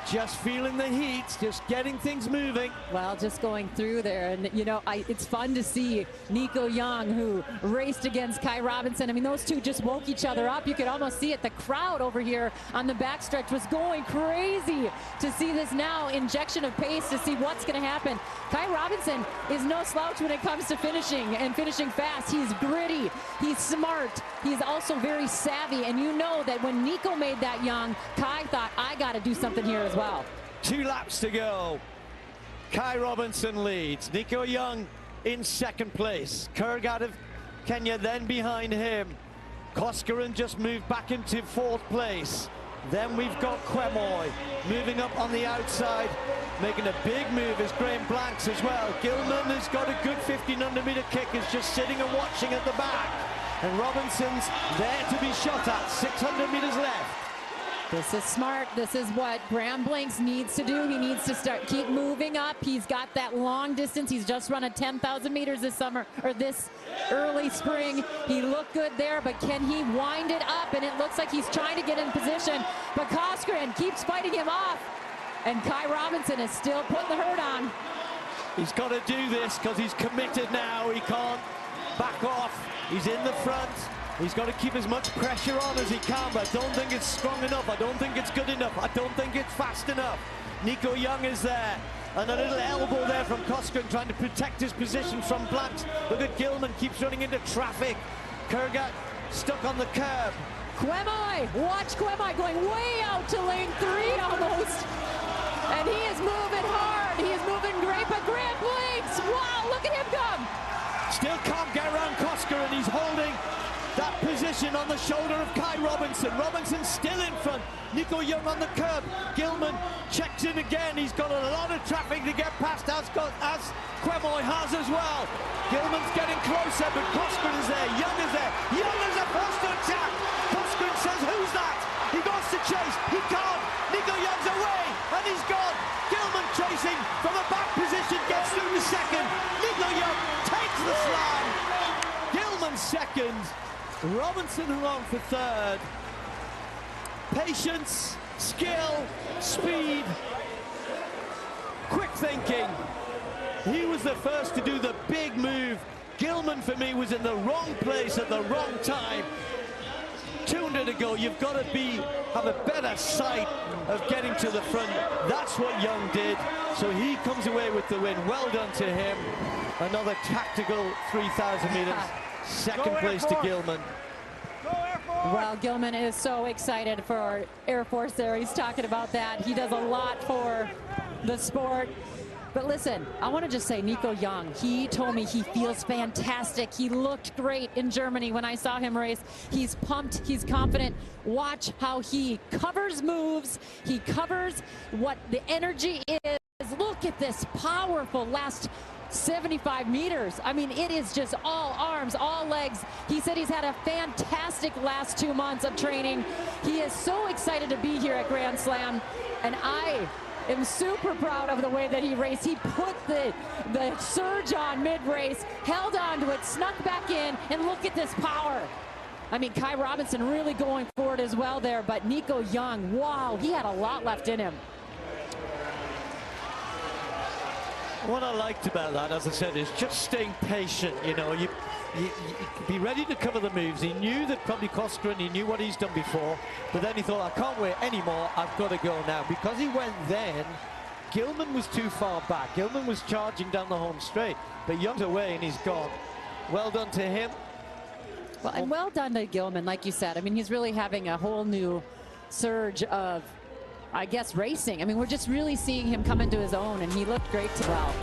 Just feeling the heat, just getting things moving. Well, just going through there, and you know, it's fun to see Nico Young, who raced against Kai Robinson. I mean, those two just woke each other up. You could almost see it. The crowd over here on the backstretch was going crazy to see this now injection of pace, to see what's going to happen. Kai Robinson is no slouch when it comes to finishing and finishing fast. He's gritty, he's smart, he's also very savvy, and you know that when Nico made that young, Kai thought, I got to do something here as well. 2 laps to go. Kai Robinson leads. Nico Young in 2nd place. Kurgat of Kenya then behind him. Koskinen just moved back into 4th place. Then we've got Quemoy moving up on the outside, making a big move is Graham Blanks as well. Gilman has got a good 1,500-meter kick, is just sitting and watching at the back. And Robinson's there to be shot at. 600 meters left. This is smart. This is what Graham Blanks needs to do. He needs to keep moving up. He's got that long distance. He's just run a 10,000 meters this summer, or this early spring. He looked good there, but can he wind it up? And it looks like he's trying to get in position, but Koskinen keeps fighting him off. And Kai Robinson is still putting the hurt on. He's got to do this because he's committed now. He can't back off. He's in the front. He's got to keep as much pressure on as he can, but I don't think it's strong enough. I don't think it's good enough. I don't think it's fast enough. Nico Young is there. And a little elbow there from Coscoran trying to protect his position from Blanks. Look at Gilman, keeps running into traffic. Kurgat stuck on the curb. Quemoy, watch Quemoy going way out to lane 3 almost. And he is moving hard. He is moving great, but Grant Blanks, wow, look at him come. Still can't get around Coscoran. He's holding that position on the shoulder of Kai Robinson. Robinson still in front. Nico Young on the curb. Gilman checks in again. He's got a lot of traffic to get past, as Quemoy has as well. Gilman's getting closer, but Coscoran is there. Young is there. Young is forced to attack. Coscoran says, who's that? He goes to chase. He can't. Nico Young's away, and he's gone. Gilman chasing from a back position, gets through the second. Nico Young takes the slam. Gilman second. Robinson along for third. Patience, skill, speed, quick thinking. He was the first to do the big move. Gilman, for me, was in the wrong place at the wrong time. 200 to go. You've got to have a better sight of getting to the front. That's what Young did. So he comes away with the win. Well done to him. Another tactical 3,000 meters. Second place to Gilman. Well, Gilman is so excited for Air Force there. He's talking about that. He does a lot for the sport. But listen, I want to just say Nico Young, he told me he feels fantastic. He looked great in Germany when I saw him race. He's pumped, he's confident. Watch how he covers moves. He covers what the energy is. Look at this powerful last 75 meters. I mean, it is just all arms, all legs. He said he's had a fantastic last 2 months of training. He is so excited to be here at Grand Slam, and I am super proud of the way that he raced. He put the surge on mid-race, held on to it, snuck back in, and look at this power. I mean, Kai Robinson really going forward as well there, but Nico Young, wow, he had a lot left in him. What I liked about that, as I said, is just staying patient. You know, you be ready to cover the moves. He knew that probably Coscoran, he knew what he's done before, but then he thought, I can't wait anymore, I've got to go now. Because he went then, Gilman was too far back. Gilman was charging down the home straight, but Young's away and he's gone. Well done to him. Well, and well done to Gilman, like you said. I mean, he's really having a whole new surge of, I guess, racing. I mean, we're just really seeing him come into his own, and he looked great as well.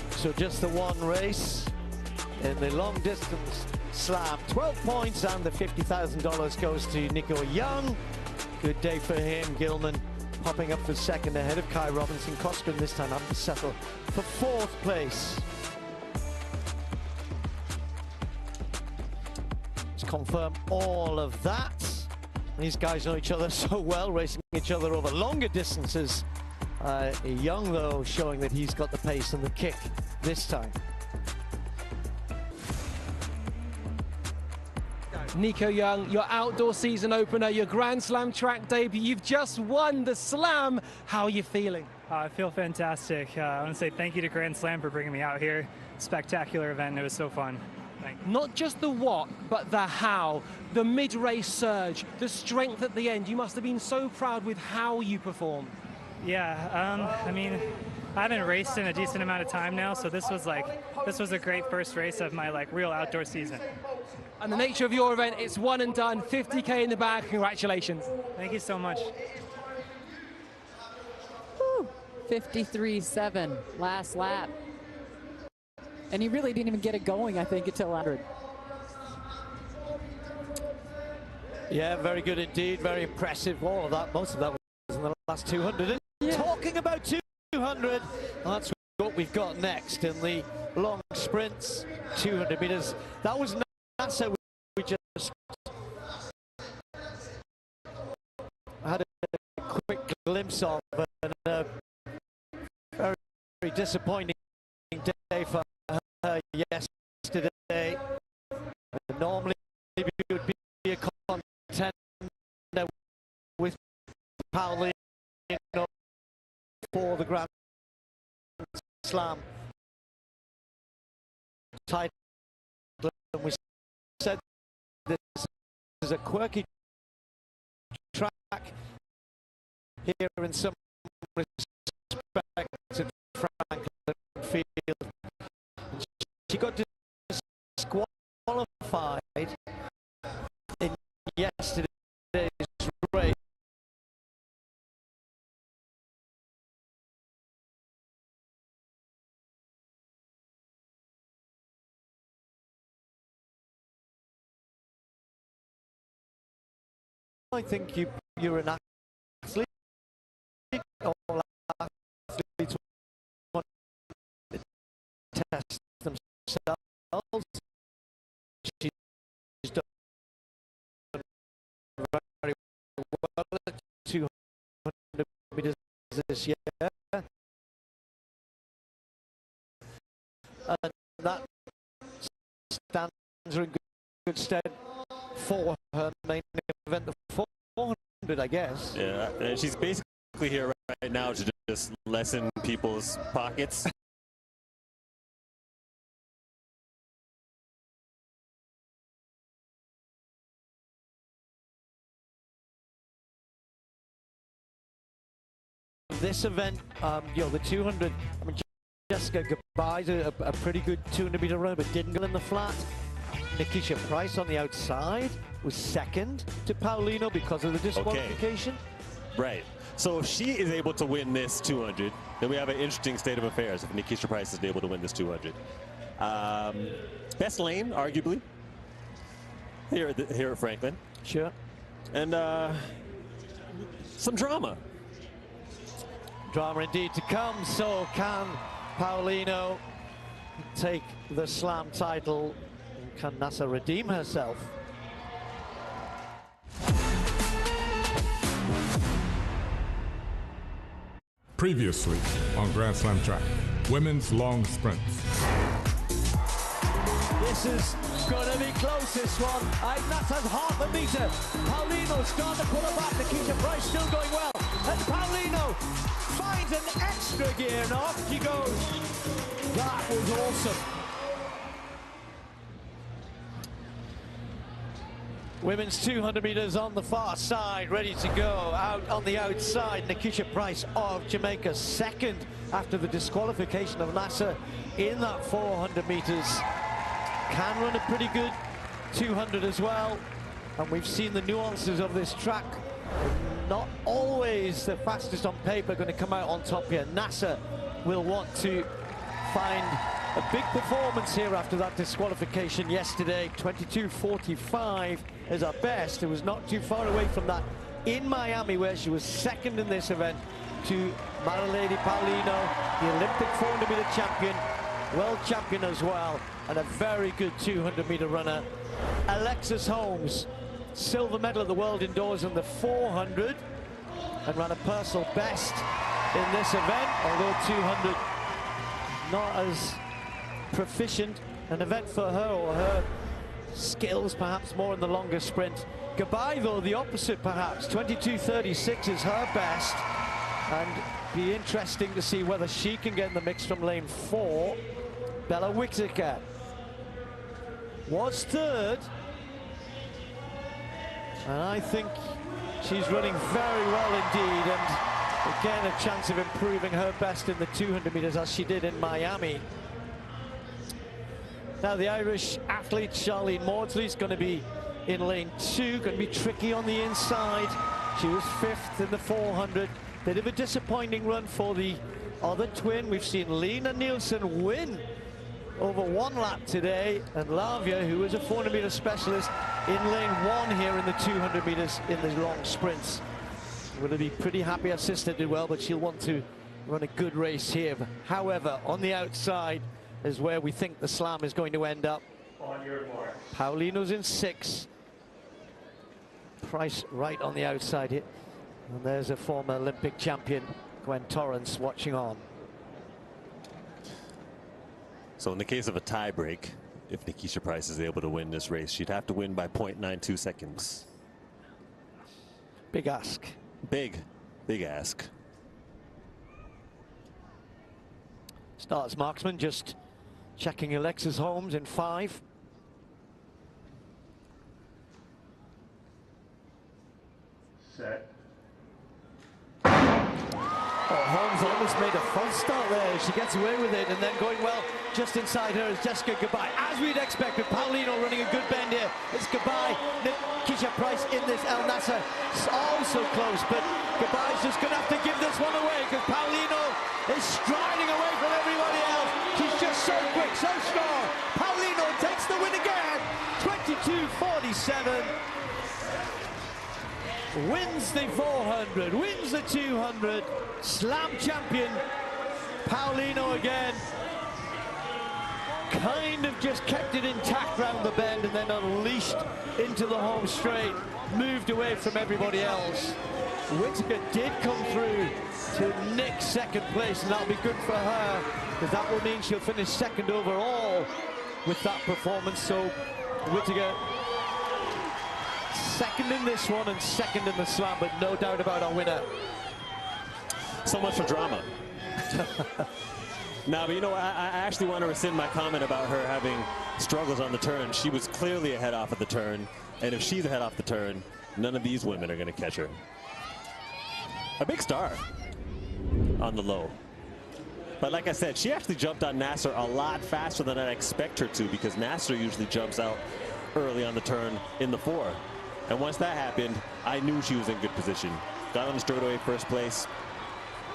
So just the one race in the long distance slam. 12 points and the $50,000 goes to Nico Young. Good day for him. Gilman popping up for second ahead of Kai Robinson. Coscoran this time having to settle for fourth place. Let's confirm all of that. These guys know each other so well, racing each other over longer distances. Young, though, showing that he's got the pace and the kick this time. Nico Young, your outdoor season opener, your Grand Slam track debut. You've just won the Slam. How are you feeling? I feel fantastic. I want to say thank you to Grand Slam for bringing me out here. Spectacular event. It was so fun. Not just the what, but the how. The mid-race surge, the strength at the end. You must have been so proud with how you performed. Yeah, I mean, I haven't raced in a decent amount of time now, so this was a great first race of my real outdoor season. And the nature of your event, it's one and done, 50K in the bag. Congratulations. Thank you so much. 53.7 last lap. And he really didn't even get it going, I think, until 100. Yeah, very good indeed. Very impressive. All of that, most of that was in the last 200. Yeah. Talking about 200, that's what we've got next in the long sprints, 200 meters. That was NASA. We just had a quick glimpse of, and a very, very disappointing day for her yesterday. Normally it would be a contender with Paulino for the Grand Slam title and we said this is a quirky track here in some respects at Franklin Field. She got disqualified in yesterday's race. I think you're an athlete. All athletes want to test themselves. She's done very well at 200 meters this year. And that stands her in good stead for her main event, the 400, I guess. Yeah, and she's basically here right now to just lessen people's pockets. This event, you know, the 200, I mean, Jessica Gabai's a pretty good 200 meter runner, but didn't go in the flat. Nikisha Price on the outside was second to Paulino because of the disqualification. Okay. Right. So if she is able to win this 200, then we have an interesting state of affairs if Nikisha Price is able to win this 200. Best lane, arguably, here at Franklin. Sure. And some drama. Drama indeed to come. So can Paulino take the slam title? Can Nasa redeem herself? Previously on Grand Slam track, women's long sprints. This is going to be close, this one. Nasa's half a meter. Paulino starting to pull her back. Nikisha Price still going well. And Paulino finds an extra gear and off she goes. That was awesome. Women's 200 meters on the far side, ready to go. Out on the outside, Nikisha Price of Jamaica, second after the disqualification of Nasa in that 400 meters. Can run a pretty good 200 as well. And we've seen the nuances of this track. Not always the fastest on paper going to come out on top here. Nasa will want to find a big performance here after that disqualification yesterday. 22:45 is our best. It was not too far away from that in Miami, where she was second in this event to Marilady Paulino, the Olympic 400 meter champion, world champion as well, and a very good 200 meter runner. Alexis Holmes, silver medal at the World Indoors in the 400 and ran a personal best in this event, although 200 not as proficient an event for her, or her skills perhaps more in the longer sprint. Gabai, though, the opposite perhaps. 22:36 is her best, and be interesting to see whether she can get in the mix from lane 4. Bella Whittaker was third, and I think she's running very well indeed, and again a chance of improving her best in the 200 meters as she did in Miami. Now the Irish athlete Charlene Maudsley is going to be in lane 2, going to be tricky on the inside. She was 5th in the 400. Bit of a disappointing run for the other twin. We've seen Lena Nielsen win over 1 lap today, and Lavia, who is a 400 meter specialist, in lane 1 here in the 200 meters in the long sprints. Will be pretty her sister did well, but she'll want to run a good race here. However, on the outside is where we think the slam is going to end up. On your mark. Paulino's in 6. Price right on the outside here. And there's a former Olympic champion, Gwen Torrance, watching on. So in the case of a tie break, if Nikisha Price is able to win this race, she'd have to win by 0.92 seconds. Big ask. Big ask. Starts marksman, just checking Alexis Holmes in 5. Set. Oh, Holmes almost made a false start there. She gets away with it, and then going well just inside her is Jessica Goodbye. As we'd expected, Paulino running a good bend here. It's Goodbye, Nikisha Price in this El Nasser. It's all so close, but Goodbye's just going to have to give this one away because Paulino is striding away from everybody else. She's just so quick, so strong. Paulino takes the win again, 22-47. Wins the 400, wins the 200, slam champion, Paulino again. Kind of just kept it intact round the bend and then unleashed into the home straight, moved away from everybody else. Whittaker did come through to nick second place, and that'll be good for her, because that will mean she'll finish second overall with that performance. So Whittaker second in this one and second in the slam, but no doubt about our winner. So much for drama. No, but you know, I actually want to rescind my comment about her having struggles on the turn. She was clearly ahead off of the turn, and if she's ahead off the turn, none of these women are going to catch her. A big star on the low. But like I said, she actually jumped on Nasser a lot faster than I'd expect her to, because Nasser usually jumps out early on the turn in the 4. And once that happened, I knew she was in good position. Got on the straightaway first place,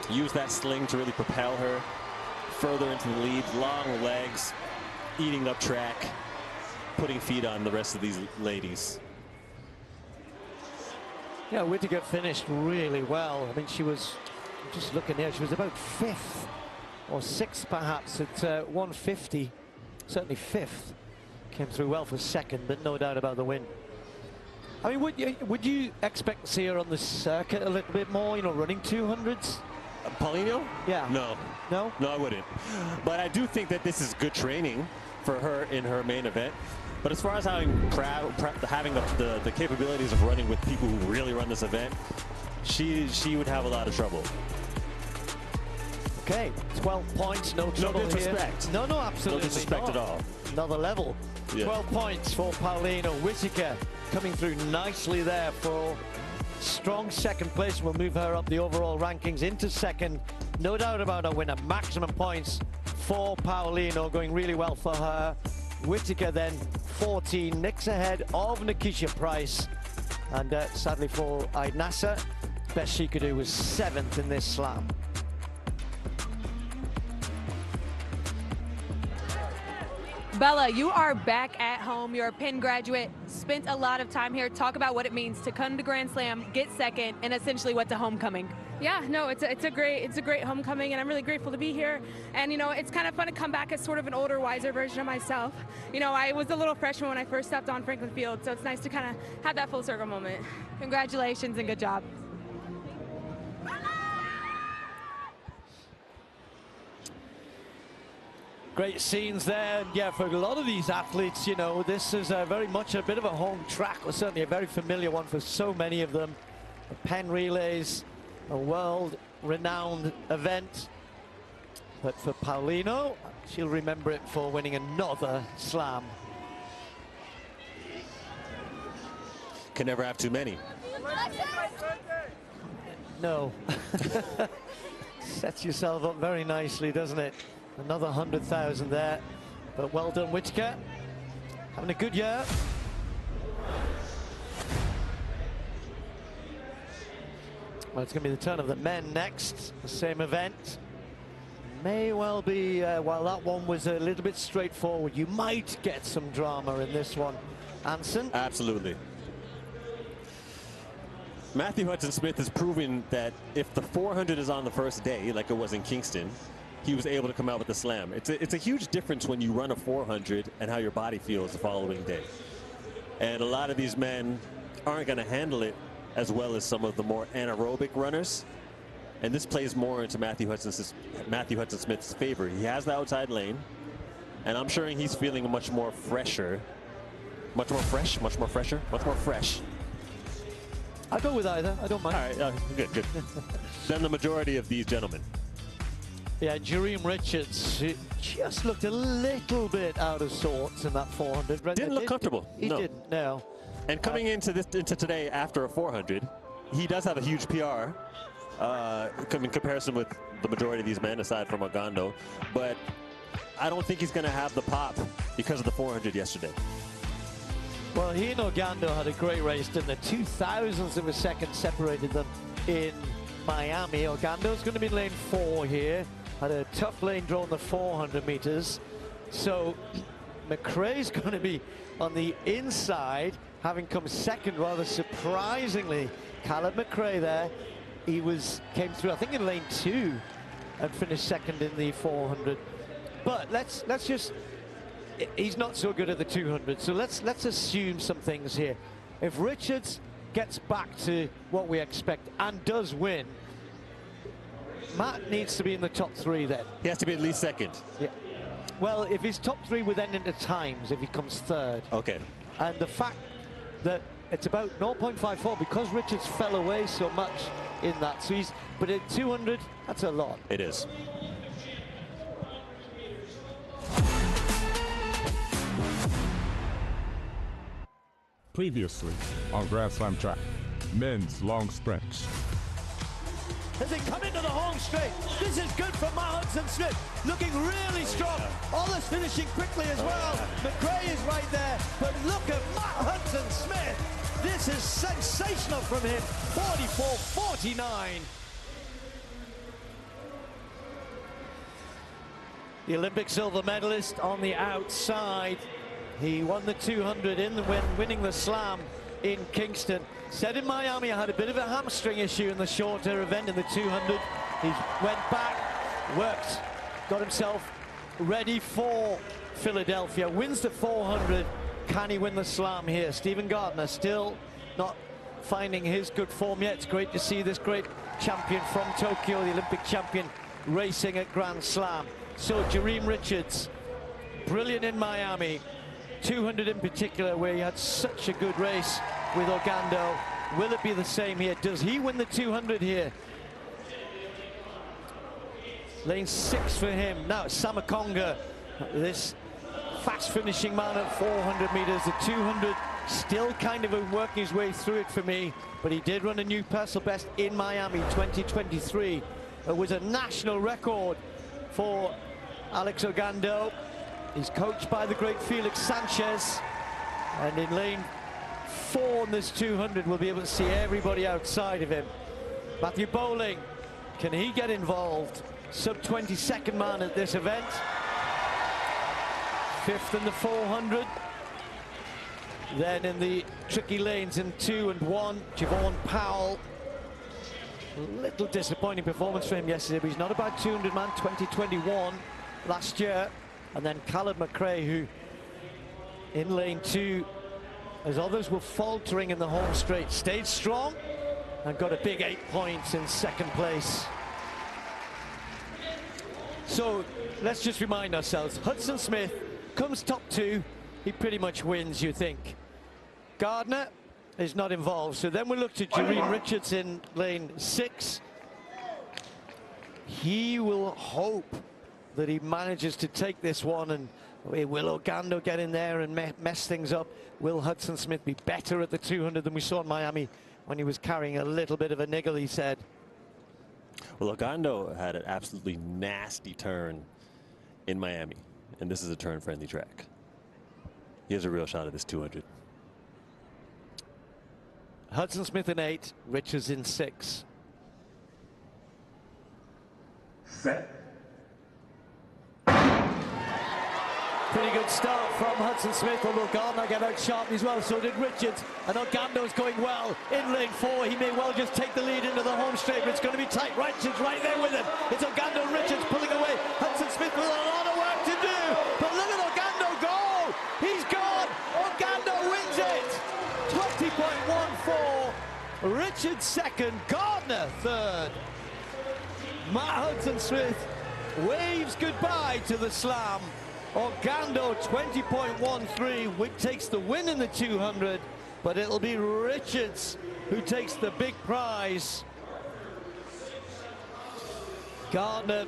used that sling to really propel her further into the lead. Long legs, eating up track, putting feet on the rest of these ladies. Yeah, Whittaker finished really well. I mean, she was, just looking here, she was about 5th or 6th perhaps at 150. Certainly 5th. Came through well for second, but no doubt about the win. I mean, would you expect to see her on the circuit a little bit more, you know, running 200s? Paulino? Yeah. No. No? No, I wouldn't. But I do think that this is good training for her in her main event. But as far as having the capabilities of running with people who really run this event, she would have a lot of trouble. Okay, 12 points, no trouble No disrespect. Here. No, absolutely no disrespect not. at all. Another level. Yeah. 12 points for Paulino. Whittaker coming through nicely there for strong second place. Will move her up the overall rankings into second. No doubt about her winner. Maximum points for Paulino, going really well for her. Whittaker then 14, nicks ahead of Nikisha Price. And sadly for Nasser, best she could do was 7th in this slam. Bella, you are back at home. You're a Penn graduate, spent a lot of time here. Talk about what it means to come to Grand Slam, get second, and essentially what's a homecoming. Yeah, no, it's a great homecoming, and I'm really grateful to be here. And you know, it's kind of fun to come back as sort of an older, wiser version of myself. You know, I was a little freshman when I first stepped on Franklin Field, so it's nice to kind of have that full circle moment. Congratulations and good job. Great scenes there. Yeah, for a lot of these athletes, you know, this is very much a bit of a home track, or certainly a very familiar one for so many of them. The Penn Relays, a world-renowned event. But for Paulino, she'll remember it for winning another slam. Can never have too many. No. Sets yourself up very nicely, doesn't it? Another 100,000 there, but well done, Whittaker. Having a good year. Well, it's going to be the turn of the men next, the same event. May well be, while that one was a little bit straightforward, you might get some drama in this one. Anson? Absolutely. Matthew Hudson-Smith has proven that if the 400 is on the first day, like it was in Kingston, he was able to come out with the slam. It's a huge difference when you run a 400 and how your body feels the following day. And a lot of these men aren't going to handle it as well as some of the more anaerobic runners. And this plays more into Matthew Hudson-Smith's favor. He has the outside lane, and I'm sure he's feeling much more fresher. Much more fresh? Much more fresher? Much more fresh. I'll go with either. I don't mind. All right, good, good. Then the majority of these gentlemen. Yeah, Jareem Richards just looked a little bit out of sorts in that 400. Didn't look comfortable. He no. didn't, no. And coming into today after a 400, he does have a huge PR in comparison with the majority of these men, aside from Ogando. But I don't think he's going to have the pop because of the 400 yesterday. Well, he and Ogando had a great race, didn't they? 2,000ths of a second separated them in Miami. Ogando's going to be lane 4 here. Had a tough lane draw on the 400 meters. So McRae's going to be on the inside, having come second rather surprisingly. Caleb McRae there. He came through, I think, in lane 2 and finished second in the 400. But let's just, he's not so good at the 200, so let's assume some things here. If Richards gets back to what we expect and does win, Matt needs to be in the top 3 then. He has to be at least second. Yeah. Well, if his top 3 would end into times, if he comes third. Okay. And the fact that it's about 0.54 because Richards fell away so much in that. So but at 200, that's a lot. It is. Previously on Grand Slam track, men's long sprints. As they come into the home straight, this is good for Matt Hudson-Smith, looking really strong. Others finishing quickly as well. McRae is right there, but look at Matt Hudson-Smith. This is sensational from him. 44.49. The Olympic silver medalist on the outside. He won the 200 winning the slam in Kingston. Said in Miami I had a bit of a hamstring issue in the shorter event in the 200. He went back, worked, got himself ready for Philadelphia, wins the 400. Can he win the slam here? Stephen Gardner still not finding his good form yet. It's great to see this great champion from Tokyo, the Olympic champion, racing at Grand Slam. So Jareem Richards, brilliant in Miami. 200 in particular, where he had such a good race with Ogando. Will it be the same here? Does he win the 200 here? Lane 6 for him. Now Samakonga, this fast finishing man at 400 meters. The 200 still kind of working his way through it for me, but he did run a new personal best in Miami 2023. It was a national record for Alex Ogando. He's coached by the great Felix Sanchez, and in lane 4 in this 200 we'll be able to see everybody outside of him. Matthew Bowling, can he get involved? Sub 22nd man at this event. 5th in the 400. Then in the tricky lanes in 2 and 1, Javon Powell. A little disappointing performance for him yesterday, but he's not a bad 200 man. 2021 last year. And then Caleb McRae, who in lane 2, as others were faltering in the home straight, stayed strong and got a big 8 points in second place. So let's just remind ourselves, Hudson-Smith comes top 2, he pretty much wins, you think. Gardner is not involved, so then we look to Jareem Richards in lane 6. He will hope that he manages to take this one, and will Ogando get in there and mess things up? Will Hudson-Smith be better at the 200 than we saw in Miami when he was carrying a little bit of a niggle, he said? Well, Ogando had an absolutely nasty turn in Miami, and this is a turn-friendly track. He has a real shot at this 200. Hudson-Smith in 8, Richards in 6. Set. Pretty good start from Hudson-Smith, although Gardner got out sharply as well, so did Richards. And Ogando's going well in lane 4. He may well just take the lead into the home straight, but it's going to be tight. Richards right there with him. It's Ogando and Richards pulling away. Hudson-Smith with a lot of work to do. But look at Ogando go! He's gone! Ogando wins it! 20.14. Richards second, Gardner third. Matt Hudson-Smith waves goodbye to the slam. Ogando 20.13, takes the win in the 200, but it'll be Richards who takes the big prize. Gardner,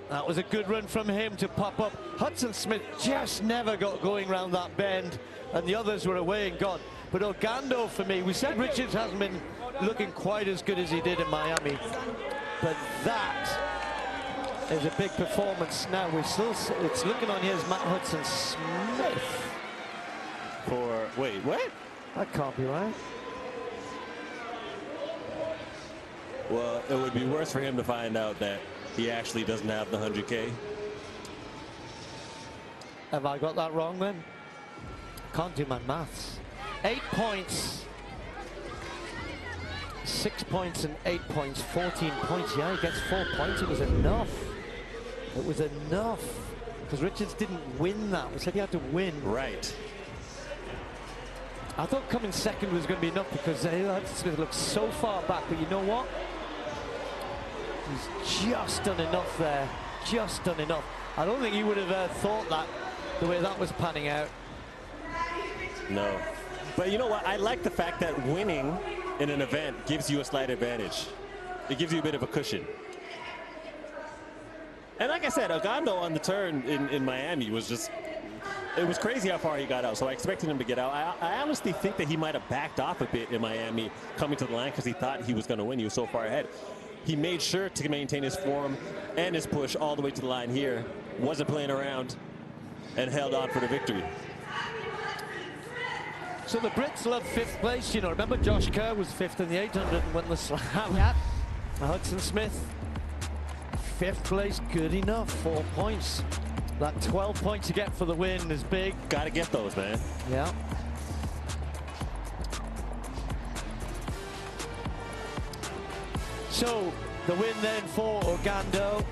that was a good run from him to pop up. Hudson-Smith just never got going around that bend, and the others were away and gone. But Ogando, for me, we said Richards hasn't been looking quite as good as he did in Miami. But that is a big performance. Now it's looking on here as Matt Hudson-Smith. Wait, what? That can't be right. Well, it would be worse for him to find out that he actually doesn't have the 100K. Have I got that wrong then? Can't do my maths. 8 points. 6 points and 8 points, 14 points. Yeah, he gets 4 points. It was enough. It was enough. Because Richards didn't win that. We said he had to win. Right. I thought coming second was going to be enough because Smith looked so far back. But you know what? He's just done enough there. Just done enough. I don't think he would have thought that the way that was panning out. No. But you know what? I like the fact that winning in an event gives you a slight advantage. It gives you a bit of a cushion. And like I said, Ogando on the turn in Miami was just, it was crazy how far he got out. So I expected him to get out. I honestly think that he might have backed off a bit in Miami coming to the line because he thought he was going to win. He was so far ahead. He made sure to maintain his form and his push all the way to the line here. Wasn't playing around and held on for the victory. So the Brits love 5th place. You know, remember Josh Kerr was 5th in the 800 and won the slam. Yep. Hudson-Smith, 5th place, good enough, 4 points. That 12 points you get for the win is big. Got to get those, man. Yeah. So the win then for Ogando.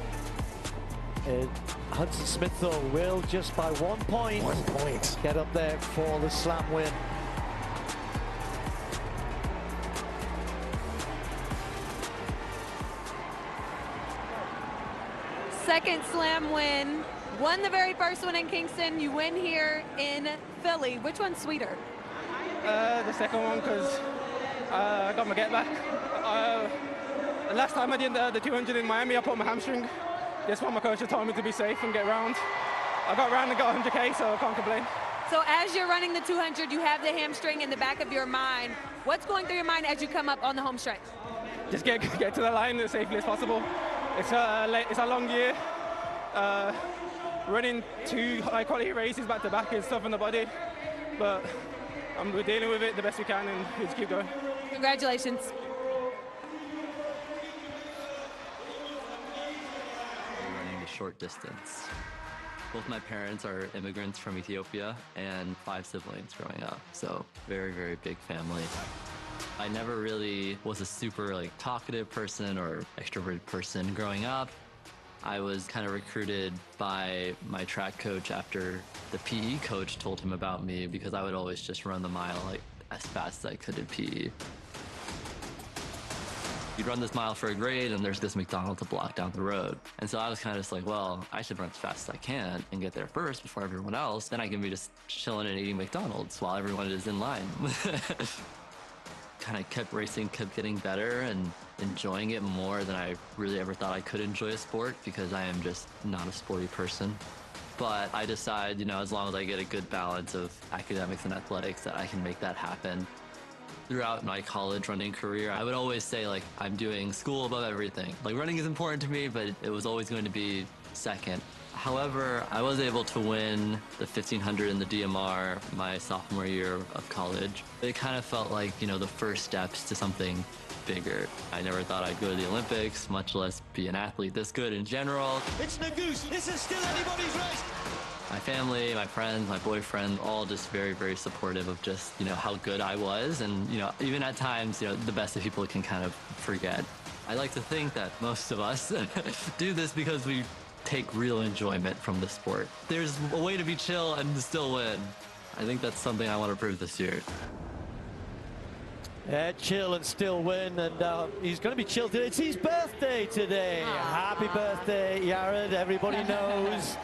Hudson-Smith, though, will just by 1 point. 1 point. Get up there for the slam win. Second slam win. Won the very first one in Kingston. You win here in Philly. Which one's sweeter? The second one, because I got my get back. Last time I did the 200 in Miami, I put my hamstring. This one, my coach had told me to be safe and get round. I got round and got 100K, so I can't complain. So as you're running the 200, you have the hamstring in the back of your mind. What's going through your mind as you come up on the home stretch? Just get to the line as safely as possible. It's a long year. Running 2 high-quality races back-to-back is tough on the body, but we're dealing with it the best we can, and we just keep going. Congratulations. Running the short distance. Both my parents are immigrants from Ethiopia and 5 siblings growing up, so very, very big family. I never really was a super talkative person or extroverted person growing up. I was kind of recruited by my track coach after the PE coach told him about me because I would always just run the mile as fast as I could in PE. You'd run this mile for a grade and there's this McDonald's a block down the road. And so I was kind of just like, well, I should run as fast as I can and get there first before everyone else. Then I can be just chilling and eating McDonald's while everyone is in line. Kind of kept racing, kept getting better and enjoying it more than I really ever thought I could enjoy a sport because I am just not a sporty person. But I decide, as long as I get a good balance of academics and athletics, that I can make that happen. Throughout my college running career, I would always say, I'm doing school above everything. Running is important to me, but it was always going to be second. However, I was able to win the 1500 in the DMR my sophomore year of college. It kind of felt like, the first steps to something bigger. I never thought I'd go to the Olympics, much less be an athlete this good in general. It's Nagoose. This is still anybody's race. My family, my friends, my boyfriend, all just very, very supportive of just, how good I was. And, even at times, the best that people can kind of forget. I like to think that most of us do this because we take real enjoyment from the sport. There's a way to be chill and still win. I think that's something I want to prove this year. Yeah, chill and still win, and he's going to be chill today. It's his birthday today. Happy birthday, Yared. Everybody knows.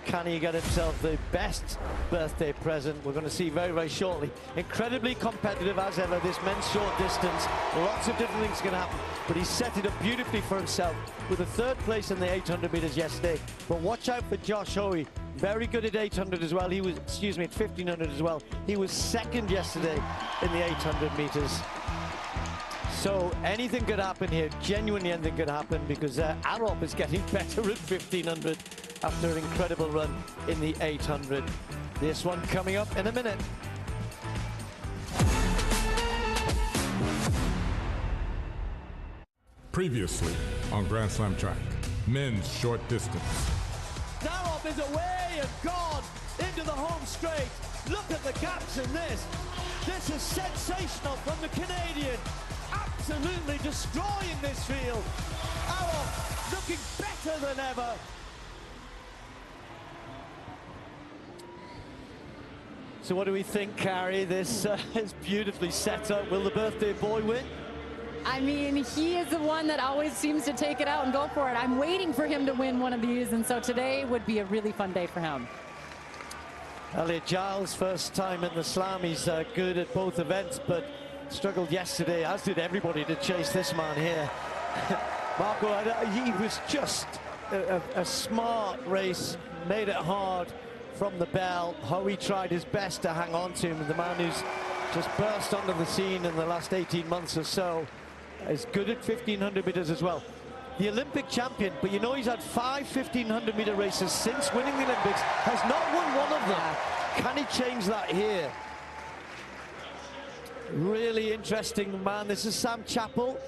Can he get himself the best birthday present? We're going to see very, very shortly. Incredibly competitive as ever, this men's short distance. Lots of different things can happen, but he set it up beautifully for himself with a 3rd place in the 800 meters yesterday. But watch out for Josh Hoey. Very good at 800 as well. He was, at 1500 as well. He was 2nd yesterday in the 800 meters. So anything could happen here. Genuinely anything could happen, because Arop is getting better at 1500 after an incredible run in the 800. This one coming up in a minute. Previously on Grand Slam track, men's short distance. Arop is away and gone into the home straight. Look at the gaps in this. This is sensational from the Canadian. Absolutely destroying this field. Arop looking better than ever. So what do we think, Carrie? This is beautifully set up. Will the birthday boy win? I mean, he is the one that always seems to take it out and go for it. I'm waiting for him to win one of these, and so today would be a really fun day for him. Elliot Giles, first time in the Slam. He's good at both events, but struggled yesterday, as did everybody, to chase this man here. Marco, he was just a smart race, made it hard from the bell. Hoey tried his best to hang on to him, the man who's just burst onto the scene in the last 18 months or so. Is good at 1500 meters as well. The Olympic champion, but you know he's had 5 1500 meter races since winning the Olympics, has not won one of them. Can he change that here? Really interesting man. This is Sam Chappell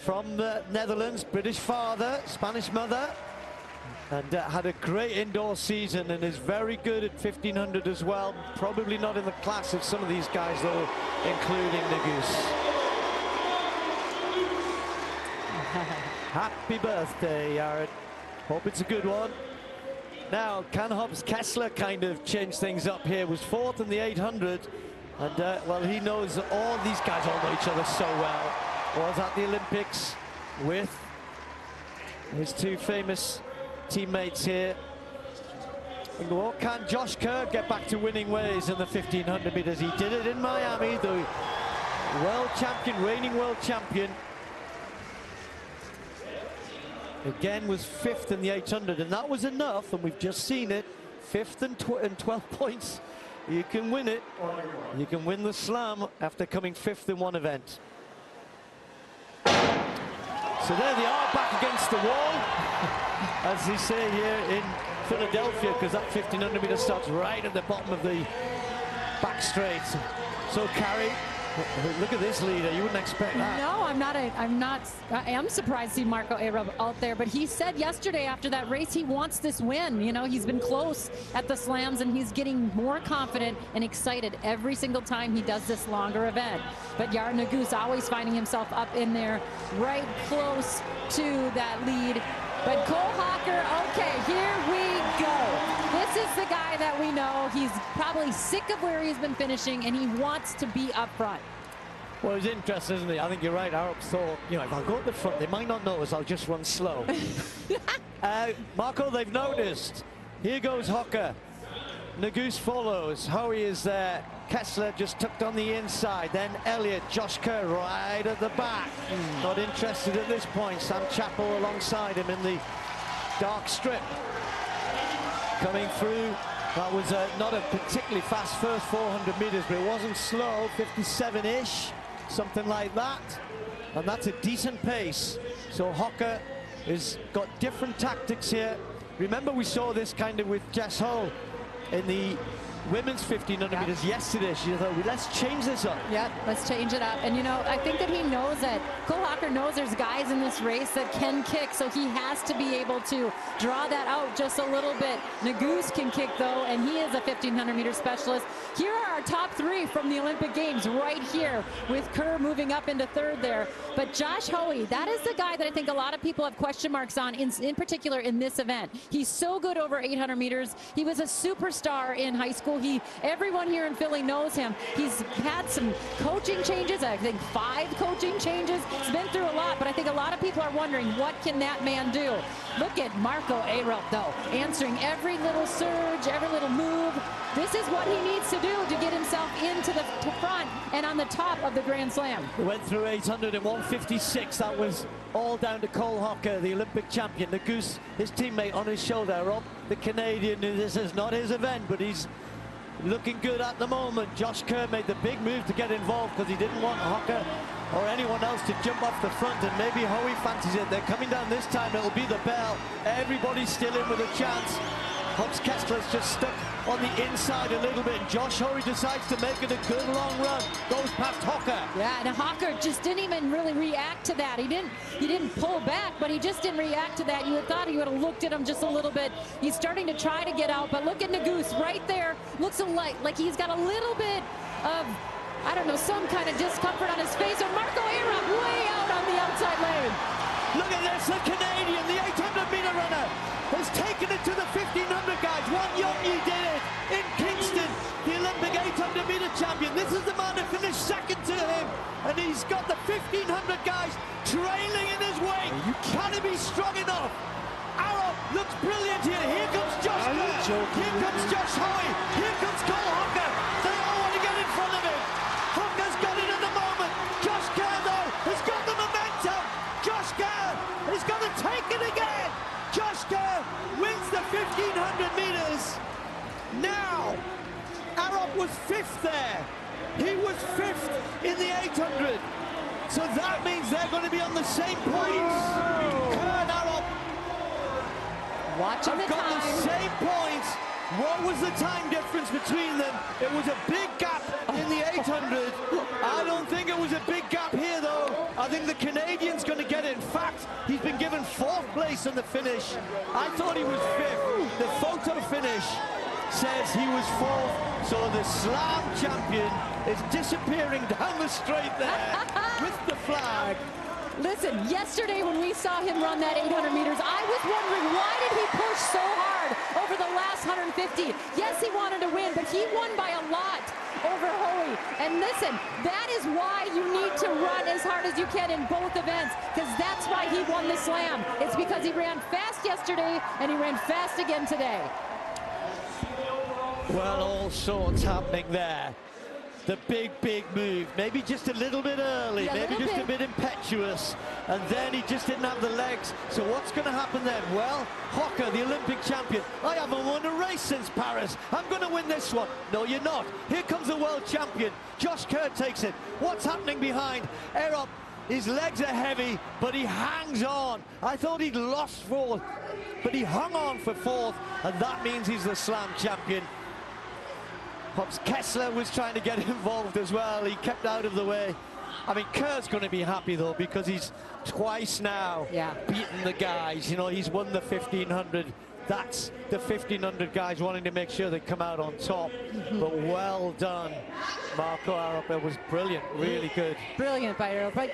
from the Netherlands, British father, Spanish mother, and had a great indoor season and is very good at 1500 as well. Probably not in the class of some of these guys though, including Negus. Happy birthday, Jared. Hope it's a good one. Now, can Hobbs Kessler kind of change things up here? Was fourth in the 800. And, well, he knows all these guys all know each other so well. Was at the Olympics with his two famous teammates here. And what can Josh Kerr get back to winning ways in the 1500 meters? He did it in Miami, the world champion, reigning world champion. Again was 5th in the 800, and that was enough, and we've just seen it. 5th and 12 points. You can win it. You can win the Slam after coming 5th in one event. So there they are, back against the wall, as they say here in Philadelphia, because that 1500 meter starts right at the bottom of the back straight. So Carrie, look at this leader. You wouldn't expect that. No, I am surprised to see Marco Arop out there, but he said yesterday after that race he wants this win. You know, he's been close at the Slams and he's getting more confident and excited every single time he does this longer event. But Yair Nuguse always finding himself up in there, right close to that lead. But Cole Hocker, okay, here we go. This is the guy that we know. He's probably sick of where he's been finishing, and he wants to be up front. Well, it's interesting, isn't it? I think you're right. Arop thought, you know, if I go at the front, they might not notice. I'll just run slow. Marco, they've noticed. Here goes Hocker. Nuguse follows. Hoey is there. Kessler just tucked on the inside. Then Elliott, Josh Kerr right at the back. Not interested at this point. Sam Chappell alongside him in the dark strip. Coming through. That was not a particularly fast first 400 meters, but it wasn't slow. 57-ish, something like that. And that's a decent pace. So Hocker has got different tactics here. Remember, we saw this kind of with Jess Hull in the women's 1500 meters yesterday. She thought, well, let's change this up. Yeah, let's change it up. And you know, I think that he knows that Cole Hocker knows there's guys in this race that can kick, so he has to be able to draw that out just a little bit. Nuguse can kick though, and he is a 1500 meter specialist. Here are our top 3 from the Olympic Games right here, with Kerr moving up into 3rd there. But Josh Hoey, that is the guy that I think a lot of people have question marks on, in particular in this event. He's so good over 800 meters. He was a superstar in high school. Everyone here in Philly knows him. He's had some coaching changes, I think 5 coaching changes. He's been through a lot, but I think a lot of people are wondering, what can that man do? Look at Marco Arop, though, answering every little surge, every little move. This is what he needs to do to get himself into the front and on the top of the Grand Slam. He went through 800 in 156. That was all down to Cole Hocker, the Olympic champion. Nuguse, his teammate on his shoulder. Rob, the Canadian, this is not his event, but he's looking good at the moment. Josh Kerr made the big move to get involved because he didn't want Hocker or anyone else to jump off the front, and maybe Hoey fancies it. They're coming down this time. It'll be the bell. Everybody's still in with a chance. Hobbs Kessler's just stuck on the inside a little bit. Josh Hoey decides to make it a good long run. Goes past Hocker. Yeah, and Hocker just didn't even really react to that. He didn't pull back, but he just didn't react to that. You would thought he would have looked at him just a little bit. He's starting to try to get out, but look at Nagoose right there. Looks like he's got a little bit of, I don't know, some kind of discomfort on his face. Or Marco Arop way out on the outside lane. Look at this, the Canadian, the 800-meter runner, has taken it to the 1,500 guys. Juan Yongyi did it in Kingston, the Olympic 800-meter champion. This is the man who finished second to him, and he's got the 1,500 guys trailing in his wake. Can he be strong enough? Arrow looks brilliant here. Here comes Josh Kerr. Here comes Josh Hoey. Here comes Cole Hocker. They all want to get in front of him. Hocker's got it at the moment. Josh Kerr, though, has got the momentum. Josh Kerr is going to take it again. Josh Kerr wins the 1,500 meters. Now, Arop was 5th there. He was 5th in the 800. So that means they're going to be on the same points. Kerr and Arop Watching have the got time. the same points. What was the time difference between them? It was a big gap in the 800. I don't think it was a big gap here, though. I think the Canadian's going to get it. In fact, he's been given 4th place in the finish. I thought he was 5th. The photo finish says he was 4th. So the slam champion is disappearing down the straight there with the flag. Listen, yesterday when we saw him run that 800 meters, I was wondering why did he push so hard over the last 150? Yes, he wanted to win, but he won by a lot over Hoey. And listen, that is why you need to run as hard as you can in both events, because that's why he won the slam. It's because he ran fast yesterday and he ran fast again today. Well, all sorts happening there. The big move, maybe just a little bit early, Yeah, maybe just a bit impetuous, and then he just didn't have the legs. So what's going to happen then? Well, Hocker, the Olympic champion, I haven't won a race since Paris. I'm going to win this one. No, you're not. Here comes the world champion. Josh Kerr takes it. What's happening behind? Arop, his legs are heavy, but he hangs on. I thought he'd lost 4th, but he hung on for 4th, and that means he's the slam champion. Hobbs Kessler was trying to get involved as well. He kept out of the way. I mean, Kerr's going to be happy, though, because he's twice now beaten the guys. You know, he's won the 1,500. That's the 1,500 guys wanting to make sure they come out on top. But well done, Marco Arop. It was brilliant, really good. Brilliant by Arop.